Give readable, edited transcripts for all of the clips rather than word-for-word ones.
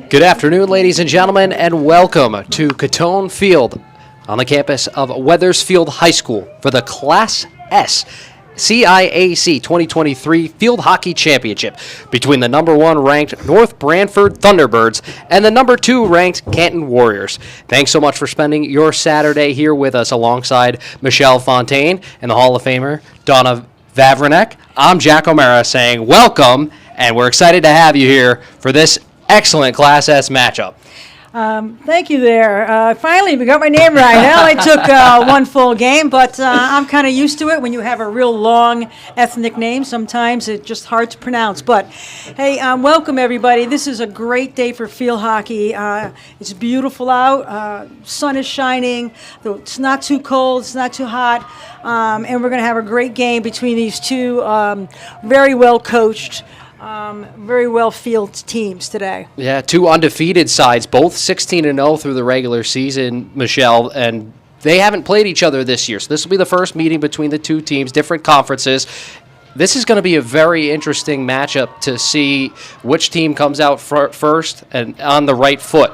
Good afternoon, ladies and gentlemen, and welcome to Canton Field on the campus of Wethersfield High School for the Class S CIAC 2023 Field Hockey Championship between the number 1 ranked North Branford Thunderbirds and the number 2 ranked Canton Warriors. Thanks so much for spending your Saturday here with us alongside Michelle Fontaine and the Hall of Famer Donna Vavranek. I'm Jack O'Mara saying welcome, and we're excited to have you here for this excellent Class S matchup. Thank you there. Finally, we got my name right. It only took one full game, but I'm kind of used to it. When you have a real long ethnic name, sometimes it's just hard to pronounce. But, hey, welcome, everybody. This is a great day for field hockey. It's beautiful out. Sun is shining. It's not too cold. It's not too hot. And we're going to have a great game between these two very well-coached, very well-field teams today. Yeah, 2 undefeated sides, both 16-0 through the regular season, Michelle, and they haven't played each other this year. So this will be the first meeting between the 2 teams, different conferences. This is going to be a very interesting matchup to see which team comes out first and on the right foot.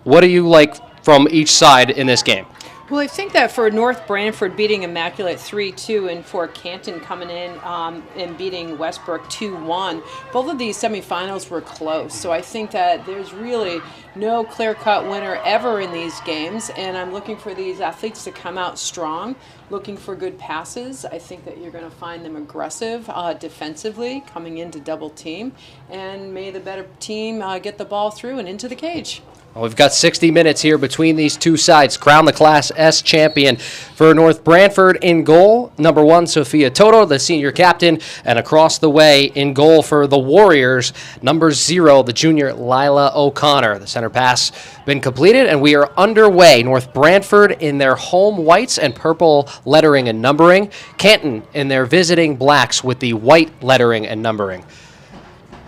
What do you like from each side in this game? Well, I think that for North Branford beating Immaculate 3-2 and for Canton coming in and beating Westbrook 2-1, both of these semifinals were close. So I think that there's really no clear-cut winner ever in these games, and I'm looking for these athletes to come out strong, looking for good passes. I think that you're going to find them aggressive defensively, coming into double team, and may the better team get the ball through and into the cage. Well, we've got 60 minutes here between these 2 sides. Crown the Class S champion for North Branford in goal. Number 1, Sophia Toto, the senior captain. And across the way in goal for the Warriors, number 0, the junior Lila O'Connor. The center pass been completed, and we are underway. North Branford in their home whites and purple lettering and numbering. Canton in their visiting blacks with the white lettering and numbering.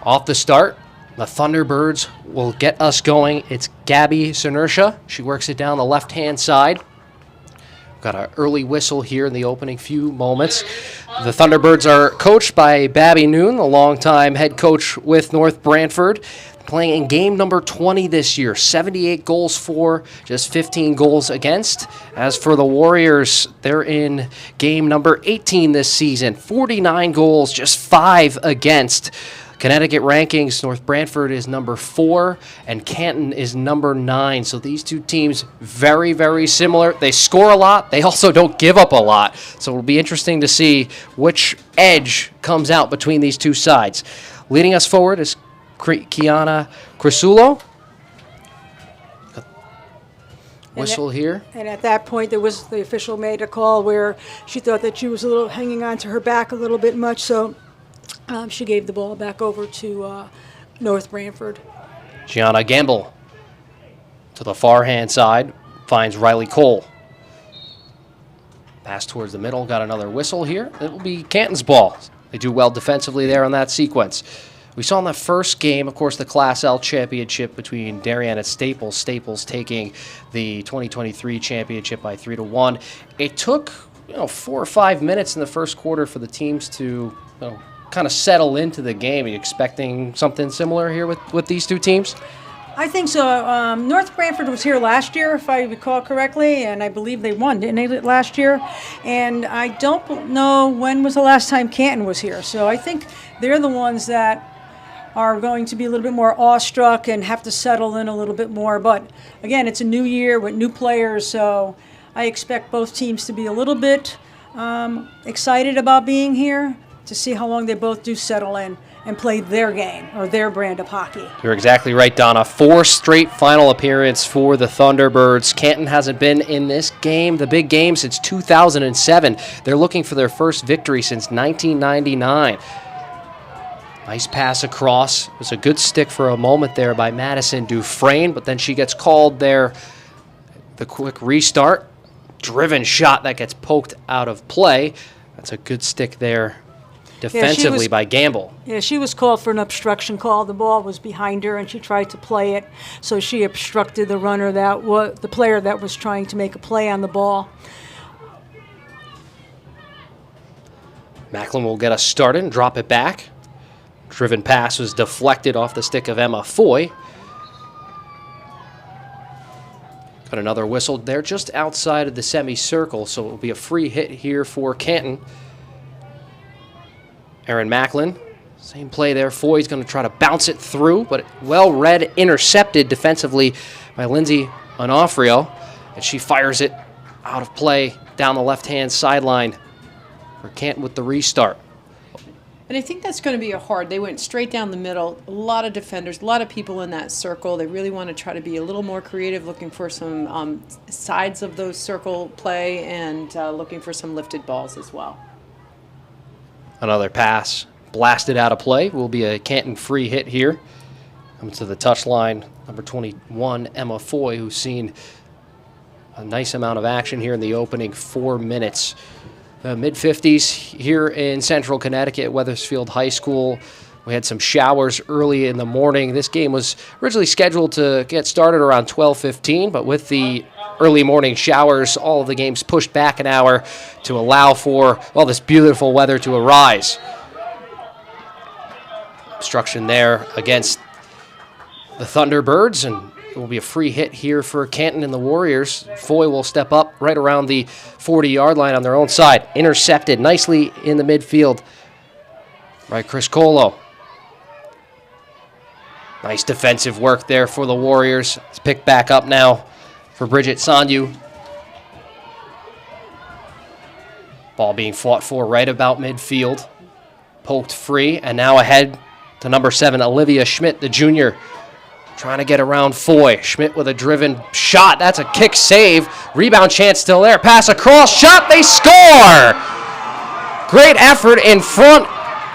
Off the start, the Thunderbirds will get us going. It's Gabby Sinersha. She works it down the left-hand side. Got an early whistle here in the opening few moments. The Thunderbirds are coached by Babby Noon, the longtime head coach with North Branford, playing in game number 20 this year. 78 goals for, just 15 goals against. As for the Warriors, they're in game number 18 this season. 49 goals, just 5 against. Connecticut rankings, North Branford is number 4 and Canton is number 9. So these 2 teams very, very similar. They score a lot. They also don't give up a lot. So it'll be interesting to see which edge comes out between these 2 sides. Leading us forward is Kiana Crisulo. Whistle here. And at that point, the official made a call where she thought that she was a little hanging on to her back a little bit much. So she gave the ball back over to North Branford. Gianna Gamble to the far-hand side, finds Riley Cole. Pass towards the middle, got another whistle here. It will be Canton's ball. They do well defensively there on that sequence. We saw in the first game, of course, the Class L championship between Darien and Staples. Staples taking the 2023 championship by 3-1. It took 4 or 5 minutes in the first quarter for the teams to kind of settle into the game. Are you expecting something similar here with these 2 teams? I think so. North Branford was here last year, if I recall correctly, and I believe they won, didn't they, last year? And I don't know when was the last time Canton was here. So I think they're the ones that are going to be a little bit more awestruck and have to settle in a little bit more. But, again, it's a new year with new players, so I expect both teams to be a little bit excited about being here, to see how long they both do settle in and play their game or their brand of hockey. You're exactly right, Donna. 4 straight final appearance for the Thunderbirds. Canton hasn't been in this game, the big game, since 2007. They're looking for their first victory since 1999. Nice pass across. It was a good stick for a moment there by Madison Dufresne, but then she gets called there. The quick restart. Driven shot that gets poked out of play. That's a good stick there defensively by Gamble. Yeah, she was called for an obstruction call. The ball was behind her, and she tried to play it, so she obstructed the runner the player that was trying to make a play on the ball. Macklin will get us started and drop it back. Driven pass was deflected off the stick of Emma Foy. Got another whistle there just outside of the semicircle, so it will be a free hit here for Canton. Erin Macklin, same play there. Foy's going to try to bounce it through, but well read, intercepted defensively by Lindsay Onofrio, and she fires it out of play down the left-hand sideline for Canton with the restart. And I think that's going to be they went straight down the middle. A lot of defenders, a lot of people in that circle. They really want to try to be a little more creative, looking for some sides of those circle play and looking for some lifted balls as well. Another pass blasted out of play. Will be a Canton free hit here. Comes to the touchline, number 21, Emma Foy, who's seen a nice amount of action here in the opening 4 minutes. The mid-50s here in central Connecticut, Wethersfield High School. We had some showers early in the morning. This game was originally scheduled to get started around 12:15, but with the early morning showers, all of the games pushed back an hour to allow for, well, this beautiful weather to arise. Obstruction there against the Thunderbirds, and it will be a free hit here for Canton and the Warriors. Foy will step up right around the 40-yard line on their own side. Intercepted nicely in the midfield by Chris Colo. Nice defensive work there for the Warriors. It's picked back up now for Bridget Sandu. Ball being fought for right about midfield. Poked free, and now ahead to number 7, Olivia Schmidt, the junior. Trying to get around Foy. Schmidt with a driven shot. That's a kick save. Rebound chance still there. Pass across. Shot. They score! Great effort in front.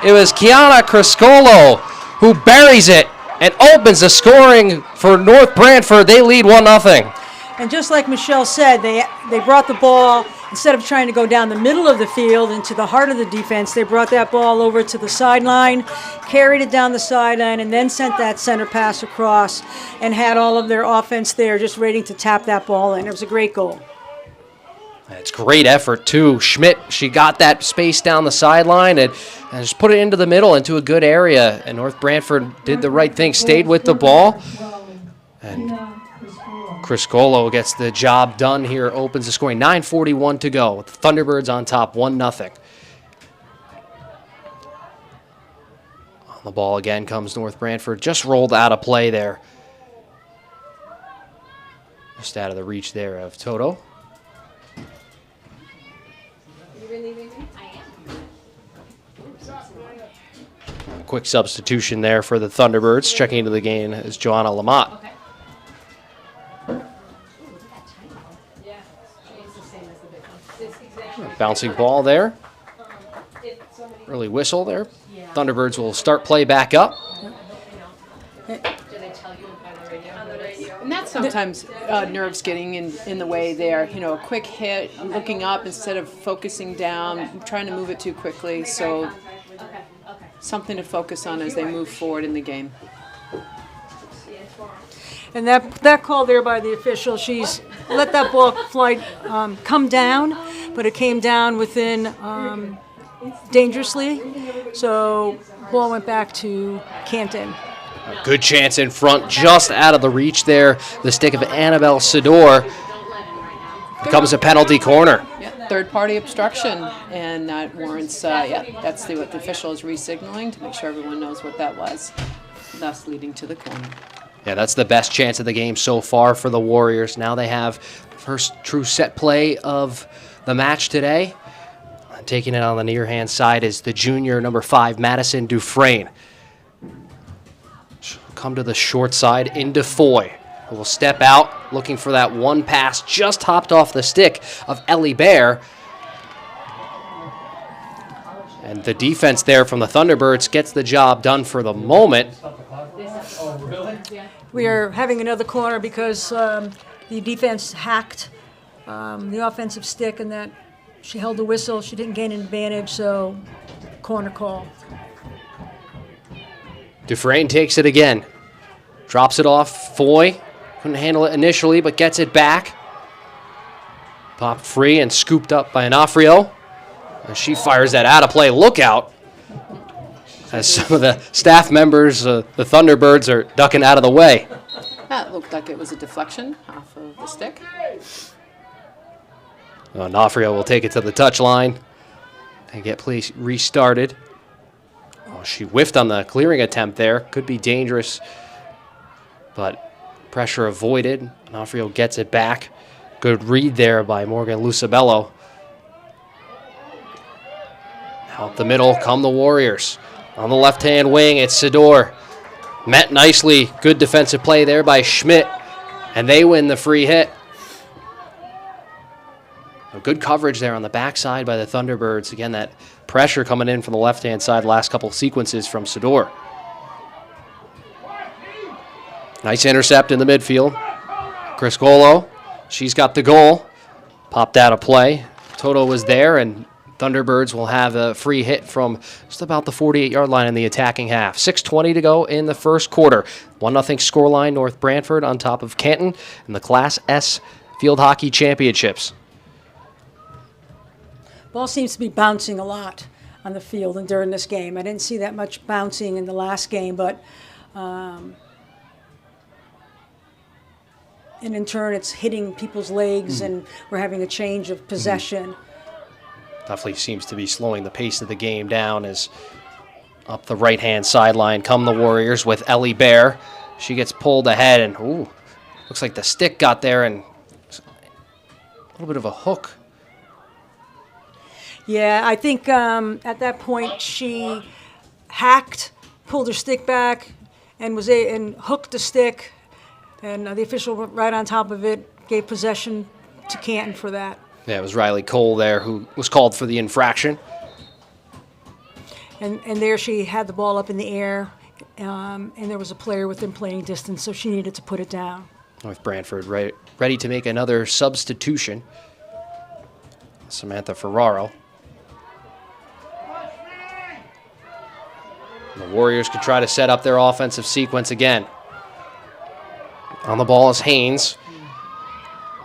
It was Kiana Criscolo who buries it and opens the scoring for North Branford. They lead 1-0. And just like Michelle said, they brought the ball, instead of trying to go down the middle of the field into the heart of the defense, they brought that ball over to the sideline, carried it down the sideline, and then sent that center pass across and had all of their offense there just waiting to tap that ball in. It was a great goal. It's great effort, too. Schmidt, she got that space down the sideline and just put it into the middle, into a good area. And North Branford did the right thing, stayed with the ball. And Chris Golo gets the job done here, opens the scoring. 9:41 to go, with the Thunderbirds on top, 1-0. On the ball again comes North Branford. Just rolled out of play there. Just out of the reach there of Toto. Quick substitution there for the Thunderbirds. Checking into the game is Joanna Lamott. Bouncing ball there. Early whistle there. Thunderbirds will start play back up. And that's sometimes nerves getting in the way there. You know, a quick hit, looking up instead of focusing down, trying to move it too quickly. So something to focus on as they move forward in the game. And that call there by the official, she's let that ball fly, come down, but it came down within dangerously. So ball went back to Canton. A good chance in front, just out of the reach there. The stick of Annabelle Sador becomes a penalty corner. Yeah, third-party obstruction, and that warrants, that's what the official is re-signaling to make sure everyone knows what that was, thus leading to the corner. Yeah, that's the best chance of the game so far for the Warriors. Now they have the first true set play of the match today. Taking it on the near hand side is the junior, number 5, Madison Dufresne. She'll come to the short side into Foy, who will step out looking for that one pass just hopped off the stick of Ellie Bear. And the defense there from the Thunderbirds gets the job done for the moment. We are having another corner because the defense hacked the offensive stick, and that she held the whistle. She didn't gain an advantage, so corner call. Dufresne takes it again. Drops it off. Foy couldn't handle it initially, but gets it back. Popped free and scooped up by Onofrio. And she fires that out of play. Look out. as some of the staff members, the Thunderbirds, are ducking out of the way. That looked like it was a deflection off of the stick. Nafrio will take it to the touchline and get play restarted. Oh, she whiffed on the clearing attempt there. Could be dangerous, but pressure avoided. Nafrio gets it back. Good read there by Morgan Lucibello. Out the middle come the Warriors. On the left-hand wing, it's Sador. Met nicely. Good defensive play there by Schmidt, and they win the free hit. A good coverage there on the backside by the Thunderbirds. Again, that pressure coming in from the left-hand side last couple sequences from Sador. Nice intercept in the midfield. Criscolo, she's got the goal. Popped out of play. Toto was there, and Thunderbirds will have a free hit from just about the 48-yard line in the attacking half. 6:20 to go in the first quarter. 1-0 scoreline, North Branford on top of Canton in the Class S Field Hockey Championships. Ball seems to be bouncing a lot on the field and during this game. I didn't see that much bouncing in the last game, but and in turn it's hitting people's legs and we're having a change of possession. Definitely seems to be slowing the pace of the game down as up the right-hand sideline come the Warriors with Ellie Bear. She gets pulled ahead and, ooh, looks like the stick got there and a little bit of a hook. Yeah, I think at that point she hacked, pulled her stick back, and and hooked the stick, and the official went right on top of it, gave possession to Canton for that. Yeah, it was Riley Cole there who was called for the infraction. And there she had the ball up in the air, and there was a player within playing distance, so she needed to put it down. North Branford ready to make another substitution. Samantha Ferraro. The Warriors could try to set up their offensive sequence again. On the ball is Haynes.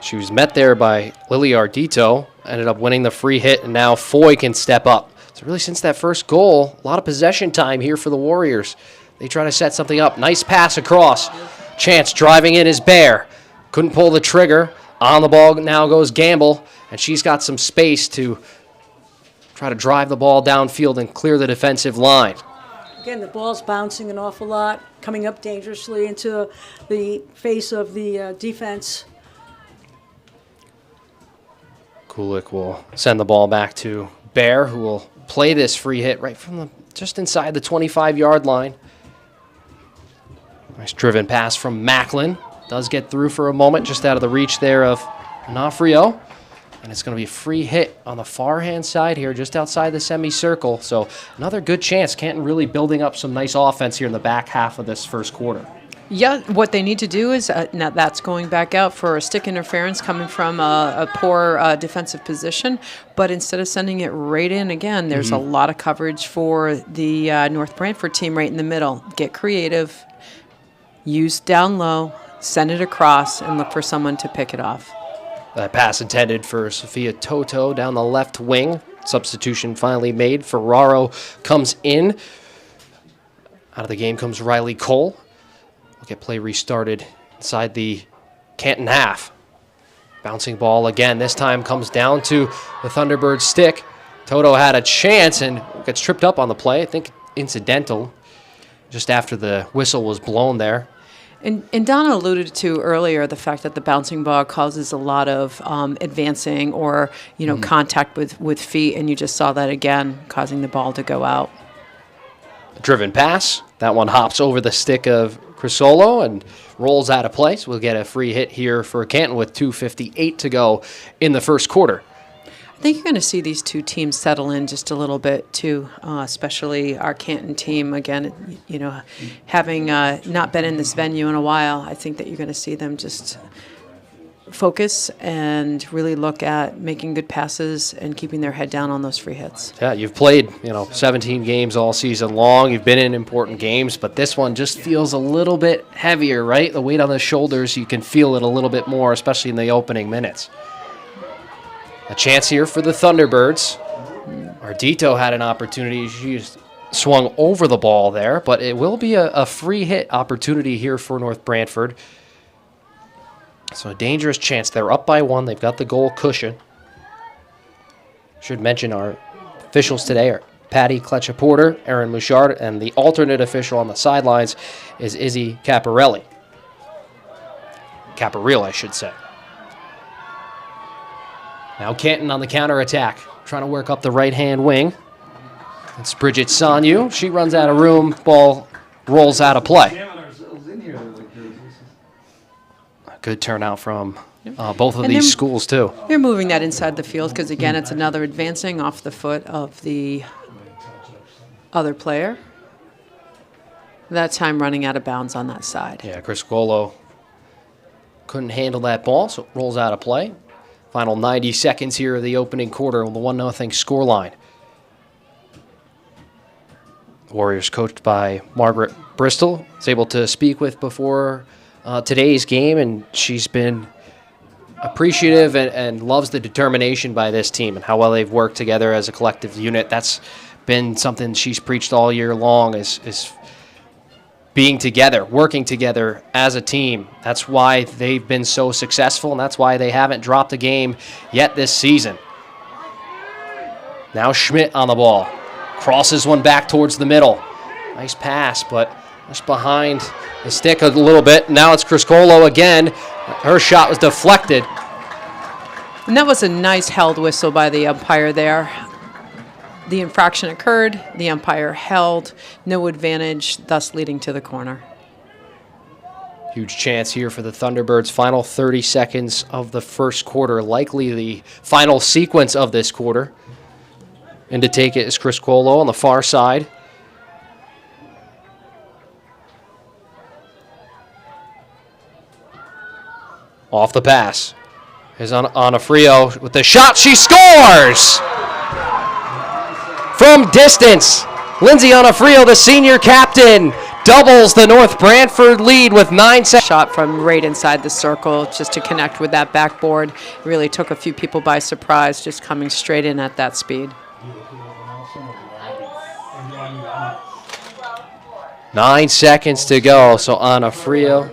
She was met there by Lily Ardito, ended up winning the free hit, and now Foy can step up. So really since that first goal, a lot of possession time here for the Warriors. They try to set something up. Nice pass across. Chance driving in is Bear. Couldn't pull the trigger. On the ball now goes Gamble, and she's got some space to try to drive the ball downfield and clear the defensive line. Again, the ball's bouncing an awful lot, coming up dangerously into the face of the defense. Kulik will send the ball back to Bear, who will play this free hit right from just inside the 25-yard line. Nice driven pass from Macklin. Does get through for a moment, just out of the reach there of Onofrio. And it's going to be a free hit on the far-hand side here, just outside the semicircle. So another good chance. Canton really building up some nice offense here in the back half of this first quarter. Yeah, what they need to do is, now that's going back out for a stick interference coming from a poor defensive position, but instead of sending it right in again, there's a lot of coverage for the North Branford team right in the middle. Get creative, use down low, send it across, and look for someone to pick it off. That pass intended for Sophia Toto down the left wing. Substitution finally made. Ferraro comes in. Out of the game comes Riley Cole. We'll get play restarted inside the Canton half. Bouncing ball again. This time comes down to the Thunderbird stick. Toto had a chance and gets tripped up on the play. I think incidental just after the whistle was blown there. And Donna alluded to earlier the fact that the bouncing ball causes a lot of advancing or, contact with feet, and you just saw that again, causing the ball to go out. A driven pass. That one hops over the stick of Crisolo and rolls out of place. We'll get a free hit here for Canton with 2:58 to go in the first quarter. I think you're going to see these two teams settle in just a little bit too, especially our Canton team. Again, having not been in this venue in a while, I think that you're going to see them just focus and really look at making good passes and keeping their head down on those free hits. Yeah, you've played 17 games all season long. You've been in important games, but this one just feels a little bit heavier, right? The weight on the shoulders, you can feel it a little bit more, especially in the opening minutes. A chance here for the Thunderbirds. Ardito had an opportunity. She swung over the ball there, but it will be a free hit opportunity here for North Branford. So a dangerous chance. They're up by 1. They've got the goal cushion. Should mention our officials today are Patty Kletcher-Porter, Aaron Mouchard, and the alternate official on the sidelines is Izzy Caparelli. Caparil, I should say. Now Canton on the counterattack, trying to work up the right-hand wing. It's Bridget Sanyu. She runs out of room. Ball rolls out of play. Good turnout from both of these schools, too. They're moving that inside the field because, again, it's another advancing off the foot of the other player. That time running out of bounds on that side. Yeah, Criscuolo couldn't handle that ball, so it rolls out of play. Final 90 seconds here of the opening quarter on the 1-0 scoreline. Warriors coached by Margaret Bristol is able to speak with before today's game, and she's been appreciative and loves the determination by this team and how well they've worked together as a collective unit. That's been something she's preached all year long is being together, working together as a team. That's why they've been so successful, and that's why they haven't dropped a game yet this season. Now Schmidt on the ball. Crosses one back towards the middle. Nice pass, but just behind the stick a little bit. Now it's Criscuolo again. Her shot was deflected. And that was a nice held whistle by the umpire there. The infraction occurred. The umpire held. No advantage, thus leading to the corner. Huge chance here for the Thunderbirds. Final 30 seconds of the first quarter. Likely the final sequence of this quarter. And to take it is Criscuolo on the far side. Off the pass. Is on Onofrio with the shot. She scores! From distance, Lindsay Onofrio, the senior captain, doubles the North Branford lead with 9 seconds. Shot from right inside the circle just to connect with that backboard. It really took a few people by surprise just coming straight in at that speed. 9 seconds to go, so Onofrio.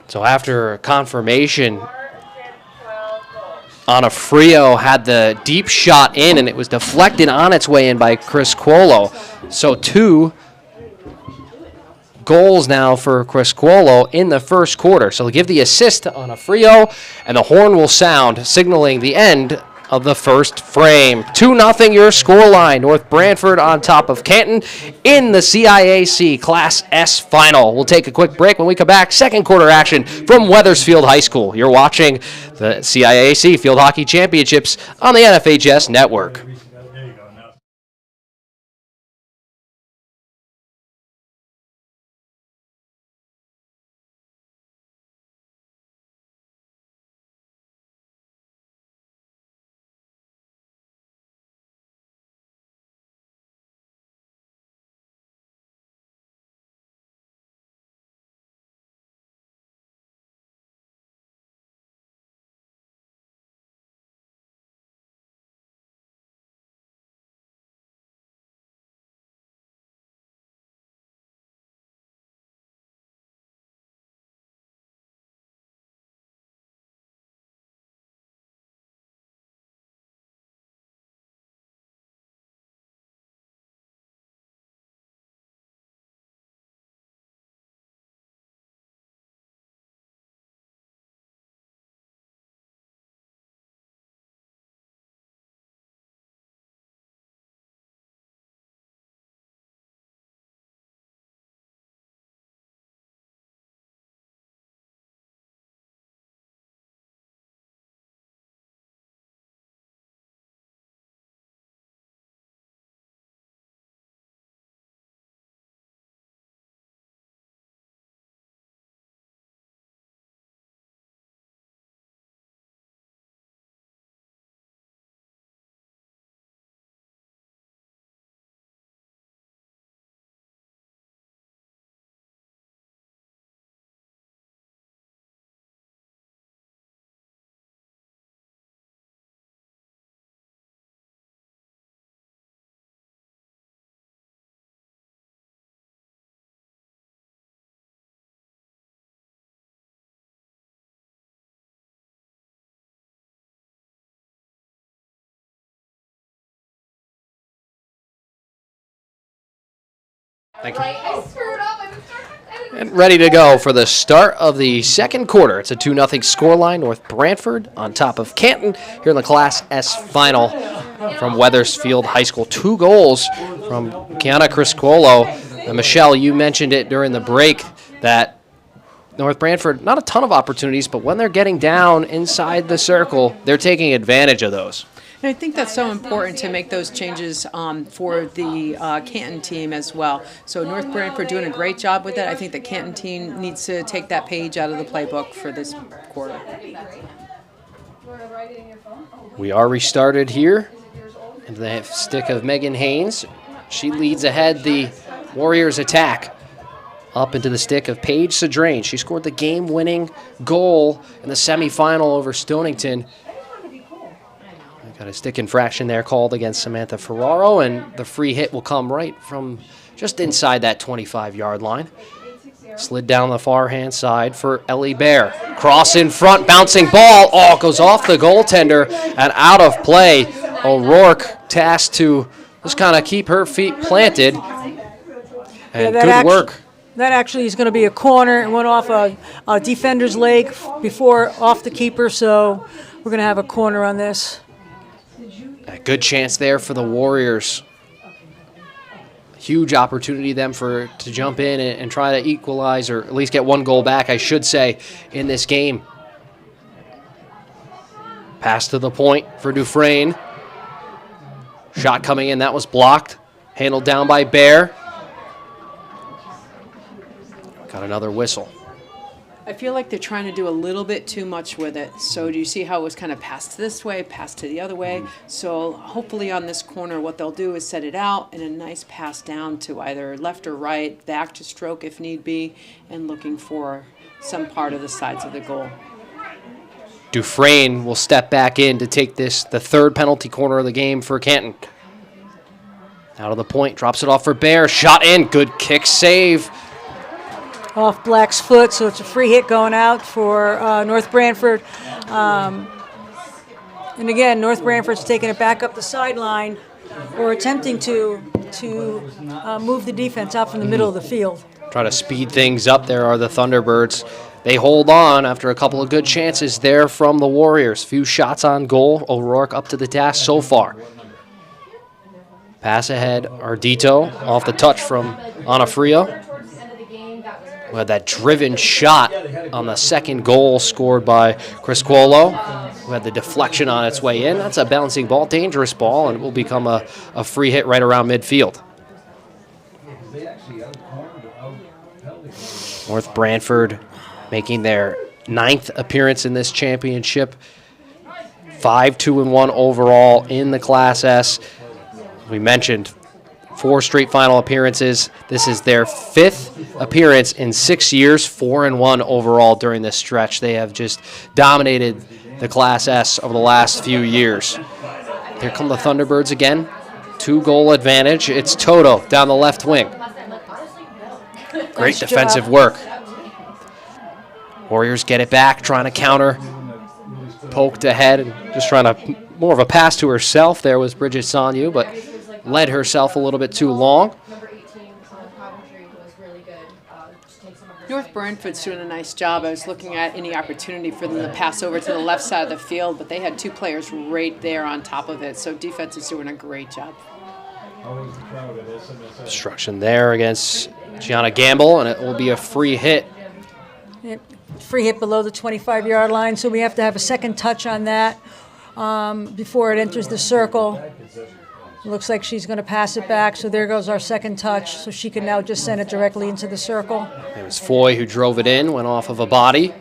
So after confirmation, Onofrio had the deep shot in, and it was deflected on its way in by Criscuolo. So 2 goals now for Criscuolo in the first quarter. So they'll give the assist to Onofrio, and the horn will sound, signaling the end of the first frame. 2-0 your scoreline. North Branford on top of Canton in the CIAC Class S final. We'll take a quick break. When we come back, second quarter action from Wethersfield High School. You're watching the CIAC Field Hockey Championships on the NFHS Network. Thank you. And ready to go for the start of the second quarter. It's a 2-0 scoreline. North Branford on top of Canton here in the Class S final from Wethersfield High School. 2 goals from Kiana Criscuolo. And Michelle, you mentioned it during the break that North Branford, not a ton of opportunities, but when they're getting down inside the circle, they're taking advantage of those. And I think that's so important to make those changes for the Canton team as well. So North Branford doing a great job with it. I think the Canton team needs to take that page out of the playbook for this quarter. We are restarted here into the stick of Megan Haynes. She leads ahead the Warriors attack. Up into the stick of Paige Sedrain. She scored the game-winning goal in the semifinal over Stonington. Got a stick infraction there called against Samantha Ferraro, and the free hit will come right from just inside that 25-yard line. Slid down the far-hand side for Ellie Bear. Cross in front, bouncing ball. Oh, it goes off the goaltender and out of play. O'Rourke tasked to just kind of keep her feet planted. And good work. That actually is going to be a corner. It went off a defender's leg before off the keeper, so we're going to have a corner on this. A good chance there for the Warriors. Huge opportunity them to jump in and try to equalize, or at least get 1 goal back, I should say, in this game. Pass to the point for Dufresne. Shot coming in, that was blocked. Handled down by Bear. Got another whistle. I feel like they're trying to do a little bit too much with it. So do you see how it was kind of passed this way, passed to the other way? So hopefully on this corner, what they'll do is set it out and a nice pass down to either left or right, back to stroke if need be, and looking for some part of the sides of the goal. Dufresne will step back in to take this, the 3rd penalty corner of the game for Canton. Out of the point, drops it off for Bear. Shot in, good kick save. Off Black's foot, so it's a free hit going out for North Branford. And again, North Branford's taking it back up the sideline or attempting to move the defense out from the middle of the field. Try to speed things up. There are the Thunderbirds. They hold on after a couple of good chances there from the Warriors. Few shots on goal. O'Rourke up to the task so far. Pass ahead, Ardito off the touch from Onofrio. We had that driven shot on the second goal scored by Criscuolo, who had the deflection on its way in. That's a bouncing ball, dangerous ball, and it will become a free hit right around midfield. North Branford making their 9th appearance in this championship. 5-2-1 overall in the Class S. We mentioned 4 straight final appearances. This is their 5th appearance in 6 years, 4-1 overall during this stretch. They have just dominated the Class S over the last few years. Here come the Thunderbirds again. 2-goal advantage. It's Toto down the left wing. Great defensive work. Warriors get it back, trying to counter. Poked ahead and just trying to, more of a pass to herself there was Bridget Sanyu, but led herself a little bit too long. North Branford's doing a nice job. I was looking at any opportunity for them to pass over to the left side of the field, but they had 2 players right there on top of it. So defense is doing a great job. Obstruction there against Gianna Gamble, and it will be a free hit. Yep. Free hit below the 25-yard line, so we have to have a second touch on that before it enters the circle. Looks like she's going to pass it back, so there goes our second touch, so she can now just send it directly into the circle. It was Foy who drove it in, went off of a body,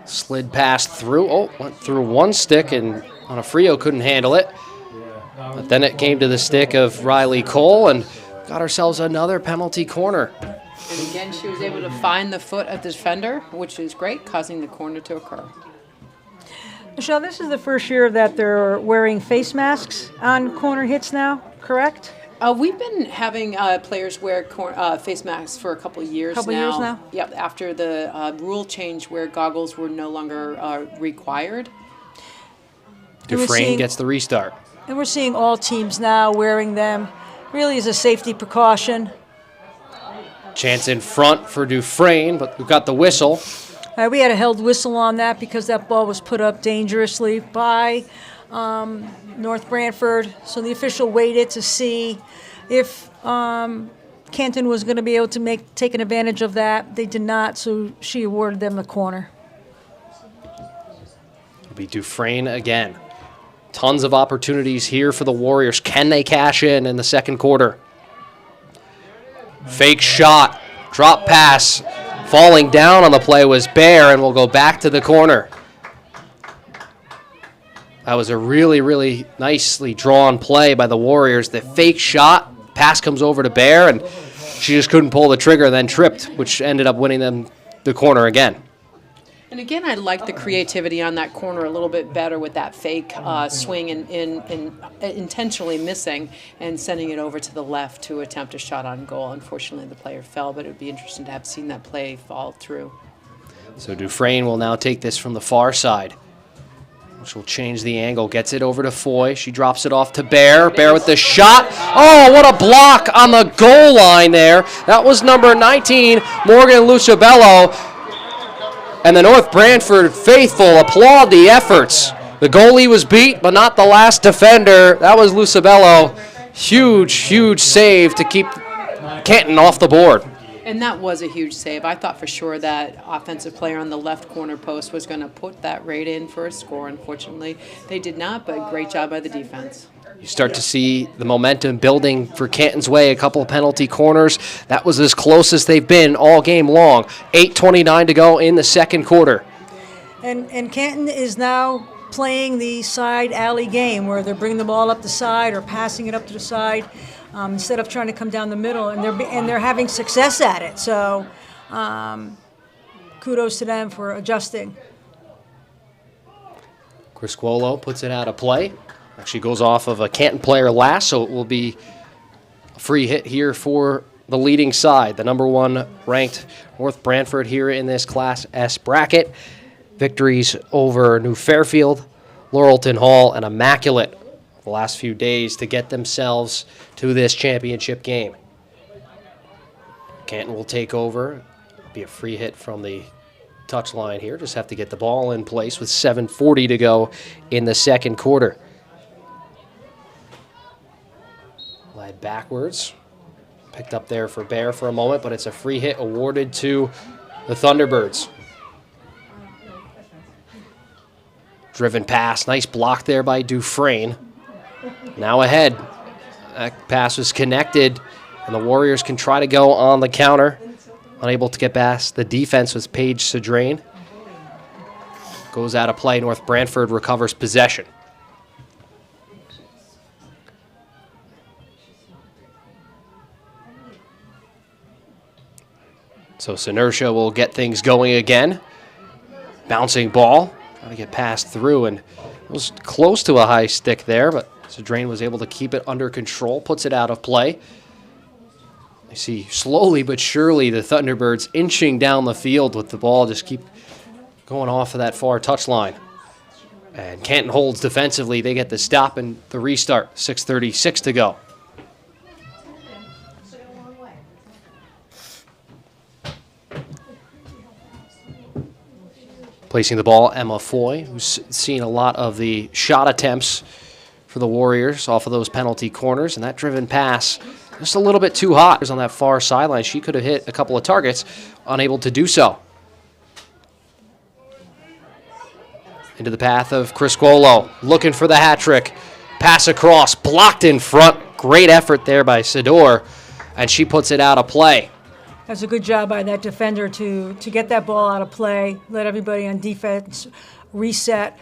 slid past through, went through one stick, and Onofrio couldn't handle it. But then it came to the stick of Riley Cole, and got ourselves another penalty corner. And again, she was able to find the foot of the defender, which is great, causing the corner to occur. Michelle, this is the first year that they're wearing face masks on corner hits now, correct? We've been having players wear face masks for a couple of years now. Yep, after the rule change where goggles were no longer required. Dufresne gets the restart. And we're seeing all teams now wearing them, really as a safety precaution. Chance in front for Dufresne, but we've got the whistle. We had a held whistle on that because that ball was put up dangerously by North Branford. So the official waited to see if Canton was going to be able to take an advantage of that. They did not, so she awarded them the corner. It'll be Dufresne again. Tons of opportunities here for the Warriors. Can they cash in the second quarter? Fake shot, drop pass. Falling down on the play was Bear, and we'll go back to the corner. That was a really, really nicely drawn play by the Warriors. The fake shot, pass comes over to Bear, and she just couldn't pull the trigger, then tripped, which ended up winning them the corner again. And again, I like the creativity on that corner a little bit better with that fake swing and intentionally missing and sending it over to the left to attempt a shot on goal. Unfortunately, the player fell, but it would be interesting to have seen that play fall through. So Dufresne will now take this from the far side, which will change the angle. Gets it over to Foy. She drops it off to Bear. Bear with the shot. Oh, what a block on the goal line there. That was number 19, Morgan Lucibello. And the North Branford faithful applaud the efforts. The goalie was beat, but not the last defender. That was Lucibello. Huge, huge save to keep Canton off the board. And that was a huge save. I thought for sure that offensive player on the left corner post was going to put that right in for a score. Unfortunately, they did not, but great job by the defense. You start to see the momentum building for Canton's way. A couple of penalty corners. That was as close as they've been all game long. 8:29 to go in the second quarter. And Canton is now playing the side alley game where they're bringing the ball up the side or passing it up to the side instead of trying to come down the middle, and they're having success at it. So kudos to them for adjusting. Criscuolo puts it out of play. Actually goes off of a Canton player last, so it will be a free hit here for the leading side. The number 1 ranked North Branford here in this Class S bracket. Victories over New Fairfield, Laurelton Hall, and Immaculate the last few days to get themselves to this championship game. Canton will take over. Be a free hit from the touchline here. Just have to get the ball in place with 7:40 to go in the second quarter. Led backwards. Picked up there for Bear for a moment, but it's a free hit awarded to the Thunderbirds. Driven pass. Nice block there by Dufresne. Now ahead. That pass was connected, and the Warriors can try to go on the counter. Unable to get past the defense with Paige Sedrain. Goes out of play. North Branford recovers possession. So Synertia will get things going again. Bouncing ball. Trying to get passed through, and it was close to a high stick there, but Sedrain was able to keep it under control, puts it out of play. You see slowly but surely the Thunderbirds inching down the field with the ball, just keep going off of that far touchline. And Canton holds defensively. They get the stop and the restart. 6:36 to go. Placing the ball, Emma Foy, who's seen a lot of the shot attempts for the Warriors off of those penalty corners, and that driven pass just a little bit too hot on that far sideline. She could have hit a couple of targets, unable to do so. Into the path of Criscuolo, looking for the hat trick. Pass across, blocked in front. Great effort there by Sidor, and she puts it out of play. That's a good job by that defender to get that ball out of play, let everybody on defense reset.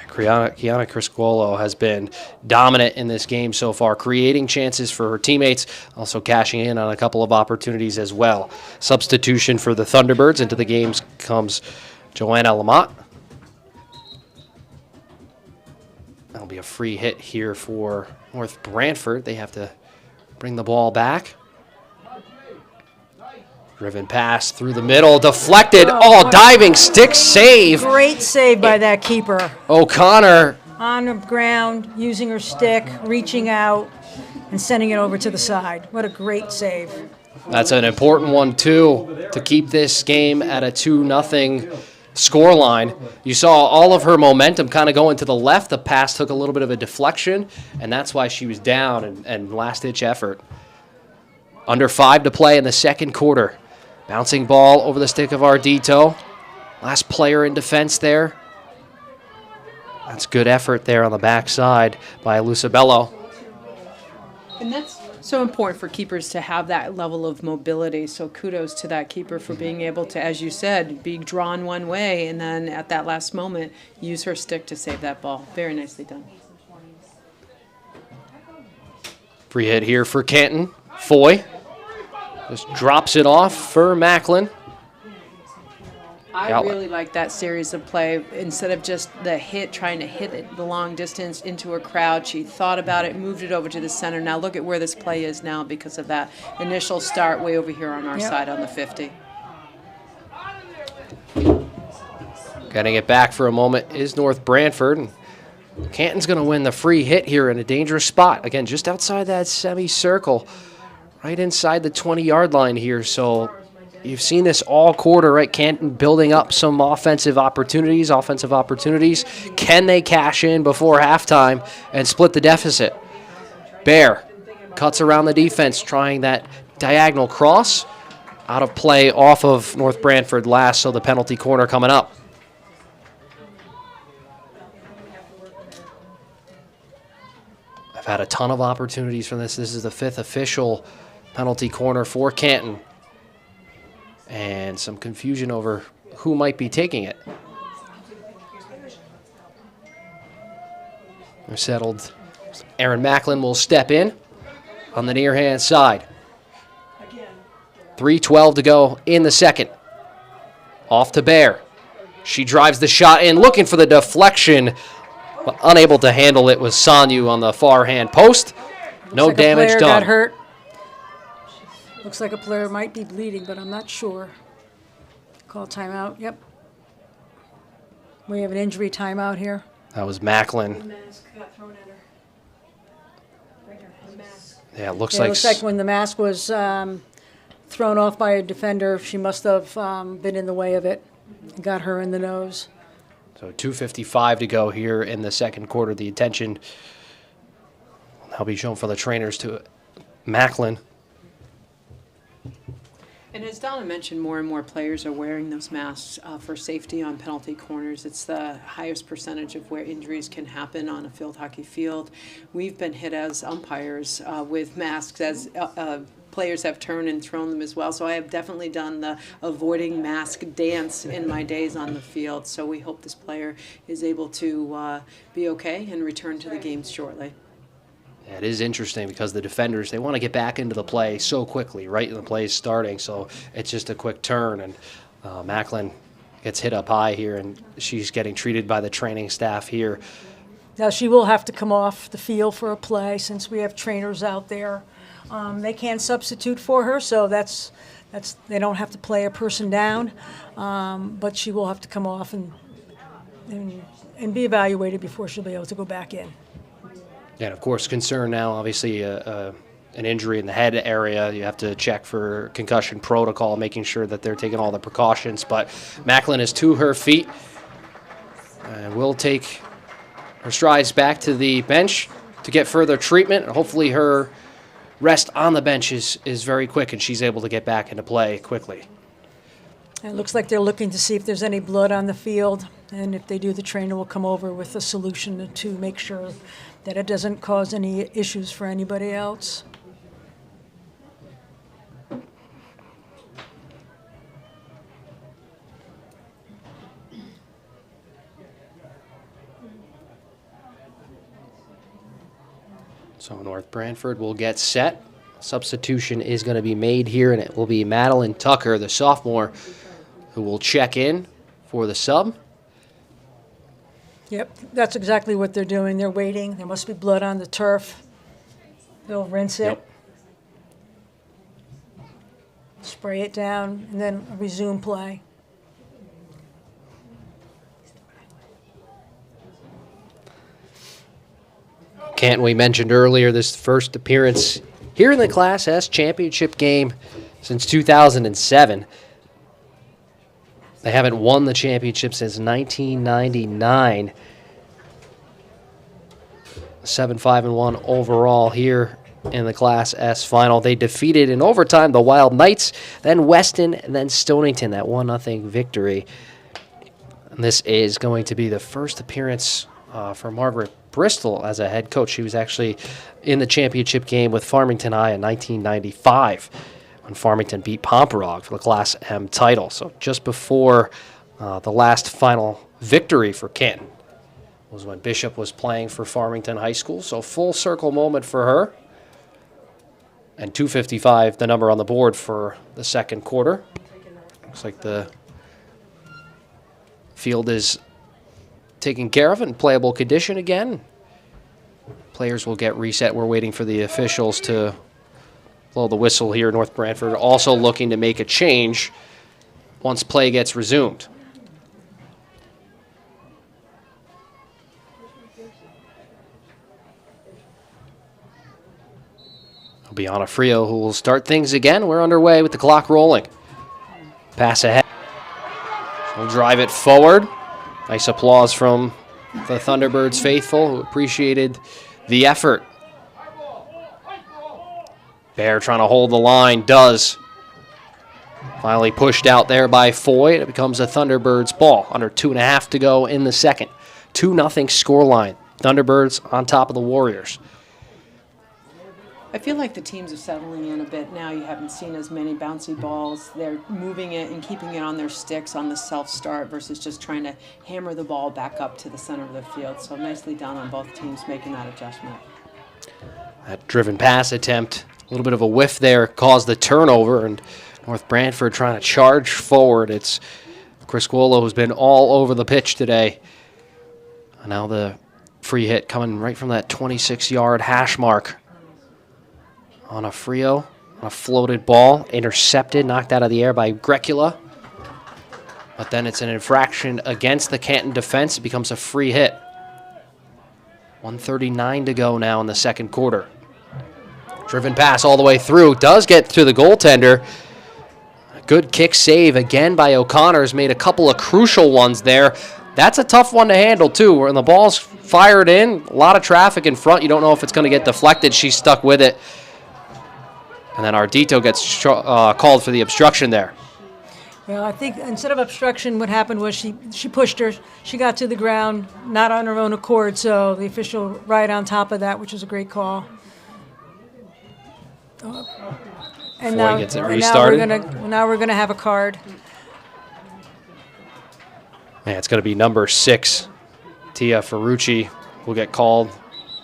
Kiana Criscuolo has been dominant in this game so far, creating chances for her teammates, also cashing in on a couple of opportunities as well. Substitution for the Thunderbirds. Into the games comes Joanna Lamont. That'll be a free hit here for North Branford. They have to bring the ball back. Driven pass through the middle, deflected. Oh, diving stick save. Great save by that keeper. O'Connor. On the ground, using her stick, reaching out, and sending it over to the side. What a great save. That's an important one, too, to keep this game at a 2-0 scoreline. You saw all of her momentum kind of going to the left. The pass took a little bit of a deflection, and that's why she was down and last-ditch effort. Under 5 to play in the second quarter. Bouncing ball over the stick of Ardito. Last player in defense there. That's good effort there on the backside by Lucibello. And that's so important for keepers to have that level of mobility. So kudos to that keeper for being able to, as you said, be drawn one way and then at that last moment use her stick to save that ball. Very nicely done. Free hit here for Canton. Foy just drops it off for Macklin. I really like that series of play. Instead of just the hit, trying to hit it the long distance into a crowd, she thought about it, moved it over to the center. Now look at where this play is now because of that initial start way over here on our side on the 50. Getting it back for a moment is North Branford. And Canton's going to win the free hit here in a dangerous spot. Again, just outside that semicircle, right inside the 20-yard line here. So you've seen this all quarter, right? Canton building up some offensive opportunities. Can they cash in before halftime and split the deficit? Bear cuts around the defense, trying that diagonal cross. Out of play off of North Branford last, so the penalty corner coming up. I've had a ton of opportunities from this. This is the 5th official penalty corner for Canton. And some confusion over who might be taking it. They're settled. Aaron Macklin will step in on the near-hand side. 3:12 to go in the second. Off to Bear. She drives the shot in, looking for the deflection, but unable to handle it was Sanyu on the far hand post. No damage done. Got hurt. Looks like a player might be bleeding, but I'm not sure. Call timeout. Yep. We have an injury timeout here. That was Macklin. Yeah, it looks like when the mask was thrown off by a defender, she must have been in the way of it and got her in the nose. So 2:55 to go here in the second quarter. The attention will now be shown for the trainers to Macklin. And as Donna mentioned, more and more players are wearing those masks for safety on penalty corners. It's the highest percentage of where injuries can happen on a field hockey field. We've been hit as umpires with masks as players have turned and thrown them as well. So I have definitely done the avoiding mask dance in my days on the field. So we hope this player is able to be okay and return to the games shortly. It is interesting because the defenders, they want to get back into the play so quickly, right? The play is starting, so it's just a quick turn. And Macklin gets hit up high here, and she's getting treated by the training staff here. Now, she will have to come off the field for a play since we have trainers out there. They can't substitute for her, so that's they don't have to play a person down, but she will have to come off and be evaluated before she'll be able to go back in. And, of course, concern now, obviously, an injury in the head area. You have to check for concussion protocol, making sure that they're taking all the precautions. But Macklin is to her feet and will take her strides back to the bench to get further treatment. Hopefully her rest on the bench is very quick and she's able to get back into play quickly. It looks like they're looking to see if there's any blood on the field. And if they do, the trainer will come over with a solution to make sure that it doesn't cause any issues for anybody else. So North Branford will get set. Substitution is going to be made here, and it will be Madeline Tucker, the sophomore, who will check in for the sub. Yep, that's exactly what they're doing. They're waiting. There must be blood on the turf. They'll rinse it, spray it down, and then resume play. Canton, we mentioned earlier, this first appearance here in the Class S championship game since 2007. They haven't won the championship since 1999. 7-5-1 overall here in the Class S final. They defeated in overtime the Wild Knights, then Weston, and then Stonington, that 1-0 victory. And this is going to be the first appearance for Margaret Bristol as a head coach. She was actually in the championship game with Farmington High in 1995 when Farmington beat Pomperog for the Class M title. So just before the last final victory for Canton was when Bishop was playing for Farmington High School. So full circle moment for her. And 2:55, the number on the board for the second quarter. Looks like the field is taken care of in playable condition again. Players will get reset. We're waiting for the officials to blow the whistle here. North Branford also looking to make a change once play gets resumed. It'll be Anna Frio who will start things again. We're underway with the clock rolling. Pass ahead. She'll drive it forward. Nice applause from the Thunderbirds faithful who appreciated the effort. Bear trying to hold the line, does. Finally pushed out there by Foy. It becomes a Thunderbirds ball. Under 2.5 to go in the second. 2-0 scoreline. Thunderbirds on top of the Warriors. I feel like the teams are settling in a bit now. You haven't seen as many bouncy balls. They're moving it and keeping it on their sticks on the self-start versus just trying to hammer the ball back up to the center of the field. So nicely done on both teams making that adjustment. That driven pass attempt, a little bit of a whiff there, caused the turnover, and North Branford trying to charge forward. It's Criscuolo who's been all over the pitch today. And now the free hit coming right from that 26-yard hash mark. On a Frio, on a floated ball, intercepted, knocked out of the air by Grecula. But then it's an infraction against the Canton defense. It becomes a free hit. 1:39 to go now in the second quarter. Driven pass all the way through. Does get to the goaltender. A good kick save again by O'Connor's. Made a couple of crucial ones there. That's a tough one to handle, too. When the ball's fired in, a lot of traffic in front. You don't know if it's going to get deflected. She's stuck with it. And then Ardito gets called for the obstruction there. Well, I think instead of obstruction, what happened was she pushed her. She got to the ground, not on her own accord, so the official right on top of that, which was a great call. And Foy gets it restarted. Now we're gonna have a card. Man, it's going to be number 6. Tia Ferrucci will get called.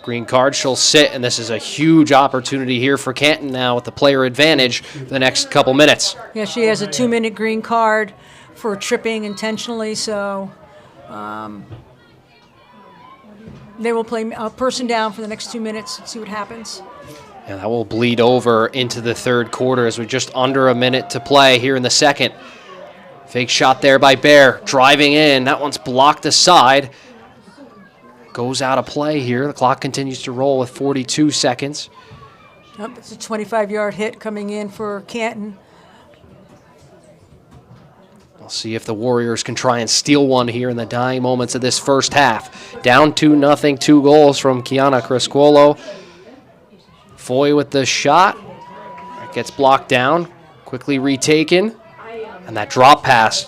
Green card, she'll sit, and this is a huge opportunity here for Canton now with the player advantage for the next couple minutes. Yeah, she has a 2-minute green card for tripping intentionally, so they will play a person down for the next 2 minutes and see what happens. And that will bleed over into the third quarter as we're just under a minute to play here in the second. Fake shot there by Bear, driving in. That one's blocked aside. Goes out of play here. The clock continues to roll with 42 seconds. Yep, it's a 25-yard hit coming in for Canton. We'll see if the Warriors can try and steal one here in the dying moments of this first half. Down 2-0, 2 goals from Kiana Criscuolo. Foy with the shot. It gets blocked down. Quickly retaken. And that drop pass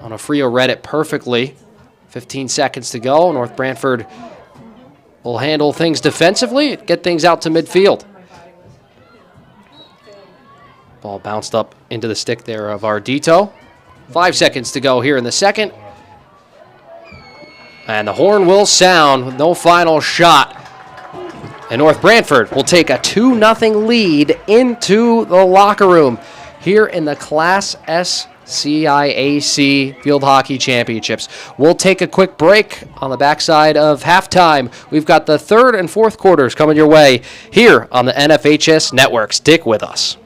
on a Frio read it perfectly. 15 seconds to go. North Branford will handle things defensively, get things out to midfield. Ball bounced up into the stick there of Ardito. 5 seconds to go here in the second. And the horn will sound with no final shot. And North Branford will take a 2-0 lead into the locker room here in the Class S CIAC Field Hockey Championships. We'll take a quick break on the backside of halftime. We've got the third and fourth quarters coming your way here on the NFHS Network. Stick with us.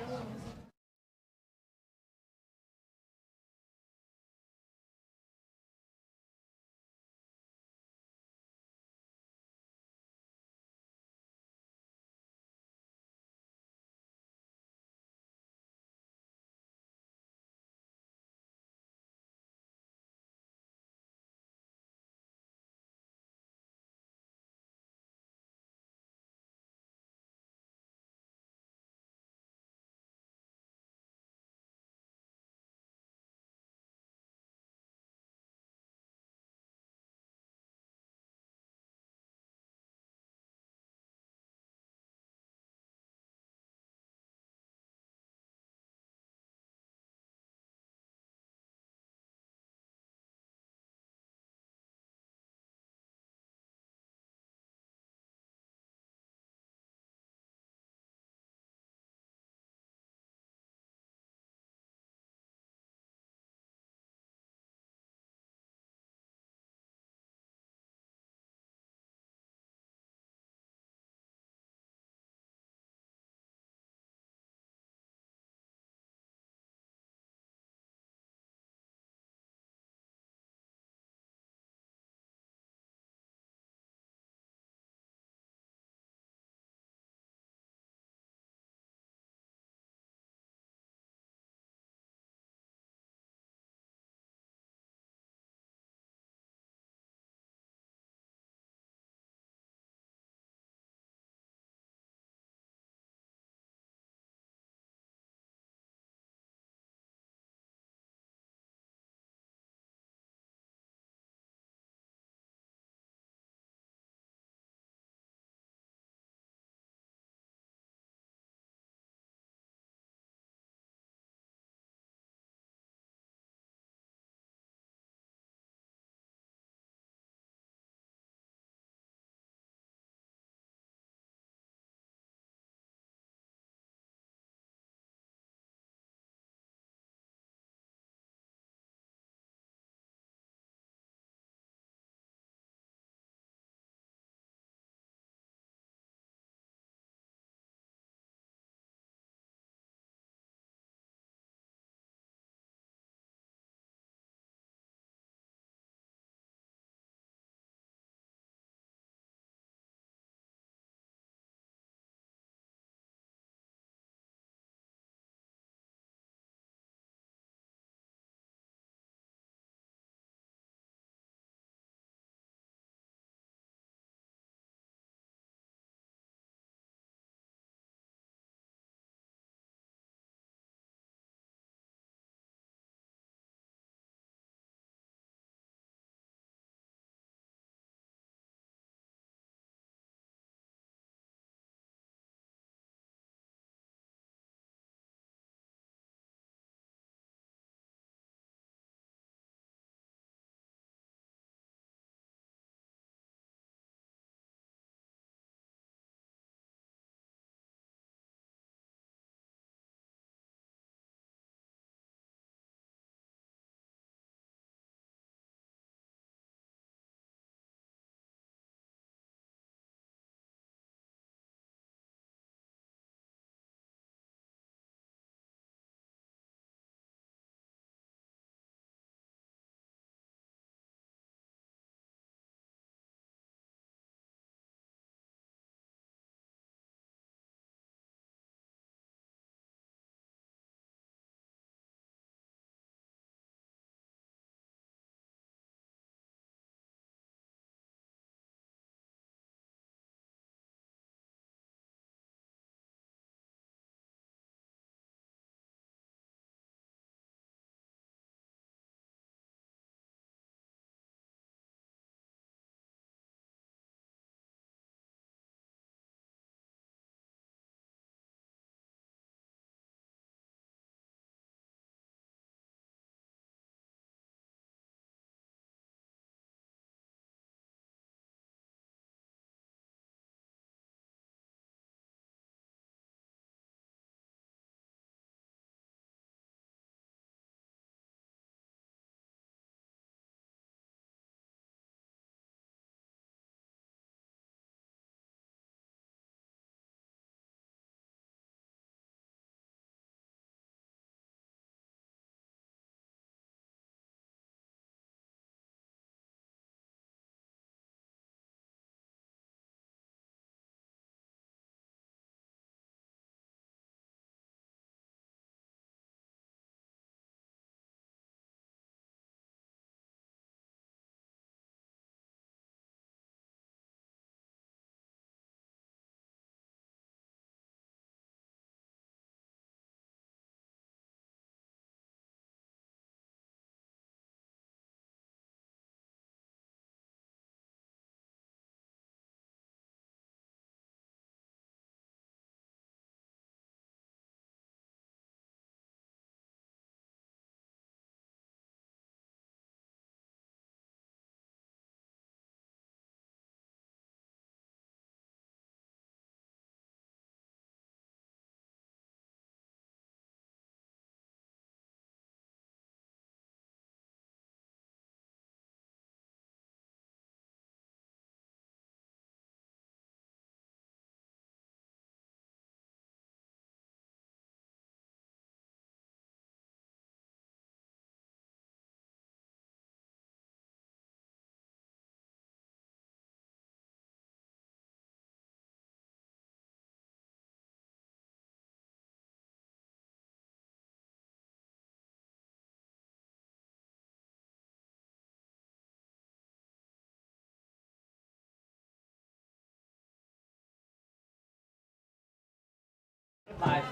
Live.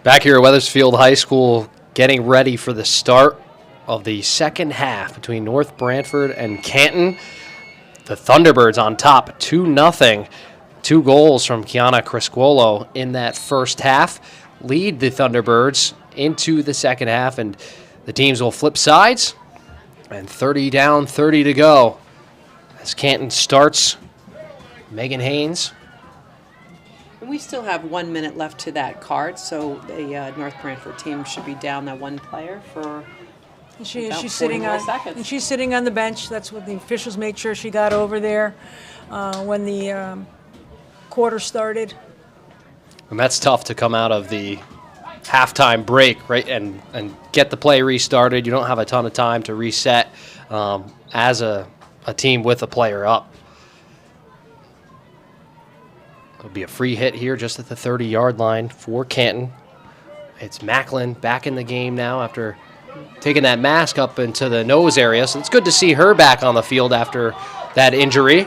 Back here at Wethersfield High School, getting ready for the start of the second half between North Branford and Canton. The Thunderbirds on top, 2-0. 2 goals from Kiana Criscuolo in that first half lead the Thunderbirds into the second half, and the teams will flip sides, and 30 down, 30 to go. As Canton starts, Megan Haynes. And we still have 1 minute left to that card, so the North Branford team should be down that one player for She's about 40 sitting more on, seconds. and she's sitting on the bench. That's what the officials made sure she got over there when the quarter started. And that's tough to come out of the halftime break, right, and get the play restarted. You don't have a ton of time to reset as a team with a player up. It'll be a free hit here just at the 30-yard line for Canton. It's Macklin back in the game now after taking that mask up into the nose area. So it's good to see her back on the field after that injury.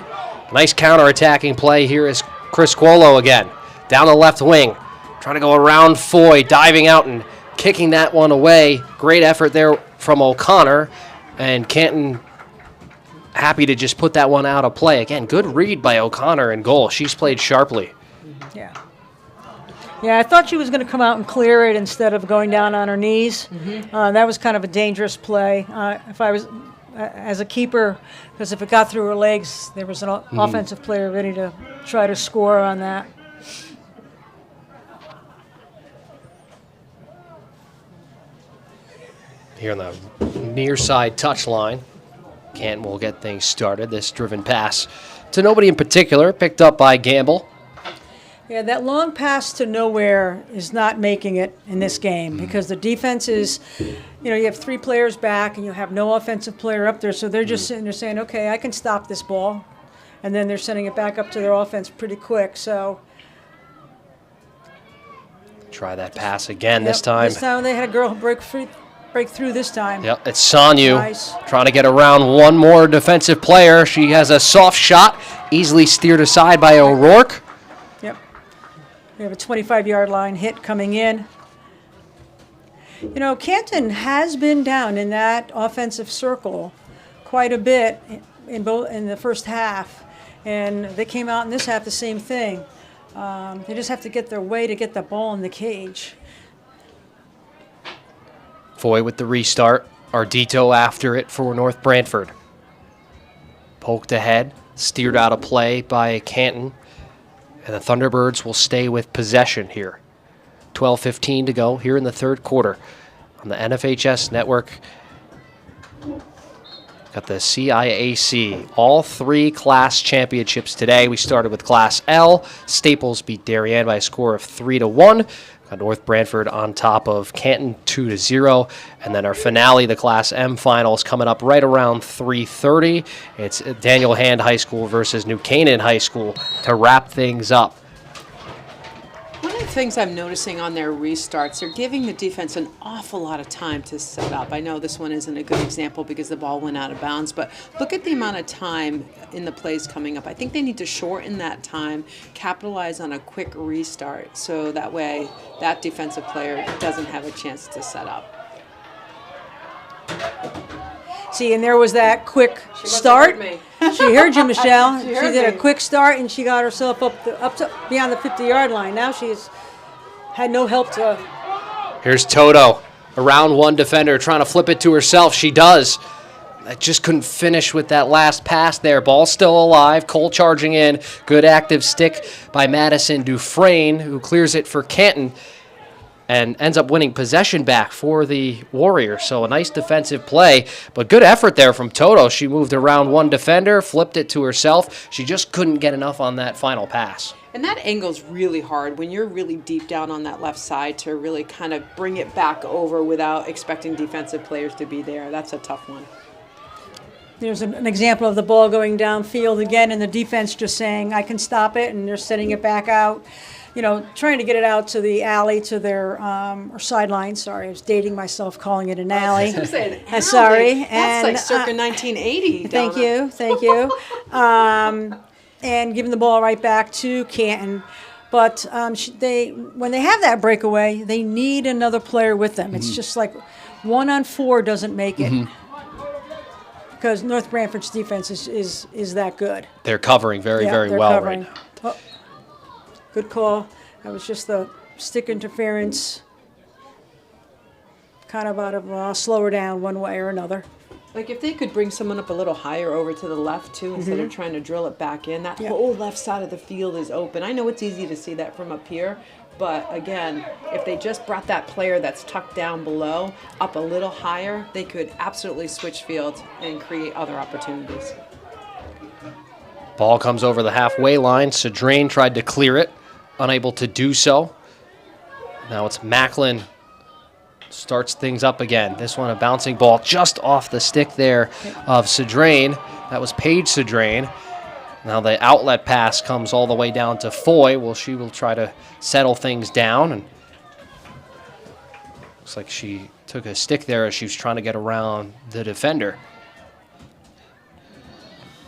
Nice counter-attacking play here is Criscuolo again. Down the left wing, trying to go around Foy, diving out and kicking that one away. Great effort there from O'Connor. And Canton happy to just put that one out of play. Again, good read by O'Connor in goal. She's played sharply. Yeah. Yeah, I thought she was going to come out and clear it instead of going down on her knees. That was kind of a dangerous play. If I was, as a keeper, because if it got through her legs, there was an offensive player ready to try to score on that. Here on the near side touchline, Canton will get things started. This driven pass to nobody in particular, picked up by Gamble. Yeah, that long pass to nowhere is not making it in this game because the defense is, you have 3 players back and you have no offensive player up there, so they're just sitting there saying, okay, I can stop this ball. And then they're sending it back up to their offense pretty quick, so. Try that pass again this time. This time they had a girl break through this time. Yep, it's Sonyu Nice. trying to get around one more defensive player. She has a soft shot, easily steered aside by O'Rourke. Yep. We have a 25-yard line hit coming in. Canton has been down in that offensive circle quite a bit in the first half, and they came out in this half the same thing. They just have to get their way to get the ball in the cage. Foy with the restart. Ardito after it for North Branford. Poked ahead, steered out of play by Canton. And the Thunderbirds will stay with possession here. 12:15 to go here in the third quarter on the NFHS network. Got the CIAC, all 3 class championships today. We started with Class L. Staples beat Darien by a score of 3-1. Got North Branford on top of Canton 2-0. And then our finale, the Class M finals, coming up right around 3:30. It's Daniel Hand High School versus New Canaan High School to wrap things up. One of the things I'm noticing on their restarts, they're giving the defense an awful lot of time to set up. I know this one isn't a good example because the ball went out of bounds, but look at the amount of time in the plays coming up. I think they need to shorten that time, capitalize on a quick restart, so that way that defensive player doesn't have a chance to set up. See, and there was that quick She must start. have heard me. She heard you, Michelle. She She heard did me. a quick start, and she got herself up to beyond the 50-yard line. Now she's had no help to. Here's Toto, around one defender, trying to flip it to herself. She does. I just couldn't finish with that last pass there. Ball still alive. Cole charging in. Good active stick by Madison Dufresne, who clears it for Canton and ends up winning possession back for the Warriors. So a nice defensive play, but good effort there from Toto. She moved around one defender, flipped it to herself. She just couldn't get enough on that final pass. And that angle's really hard when you're really deep down on that left side to really kind of bring it back over without expecting defensive players to be there. That's a tough one. There's an example of the ball going downfield again, and the defense just saying, I can stop it, and they're setting it back out. Trying to get it out to the alley, to their, or sideline, sorry. I was dating myself calling it an alley. I was gonna say an alley. Sorry. That's like circa 1980. Thank you. And giving the ball right back to Canton. But when they have that breakaway, they need another player with them. It's just like 1-on-4 doesn't make it. Because North Branford's defense is that good. They're covering very they're well covering. right now. Oh, good call. That was just the stick interference. Kind of out of slow her down one way or another. Like if they could bring someone up a little higher over to the left too, instead of trying to drill it back in, that whole left side of the field is open. I know it's easy to see that from up here, but again, if they just brought that player that's tucked down below up a little higher, they could absolutely switch fields and create other opportunities. Ball comes over the halfway line. Sedrain tried to clear it, unable to do so. Now it's Macklin. Starts things up again. This one a bouncing ball just off the stick there of Sedrain. That was Paige Sedrain. Now the outlet pass comes all the way down to Foy. Well, she will try to settle things down. And looks like she took a stick there as she was trying to get around the defender.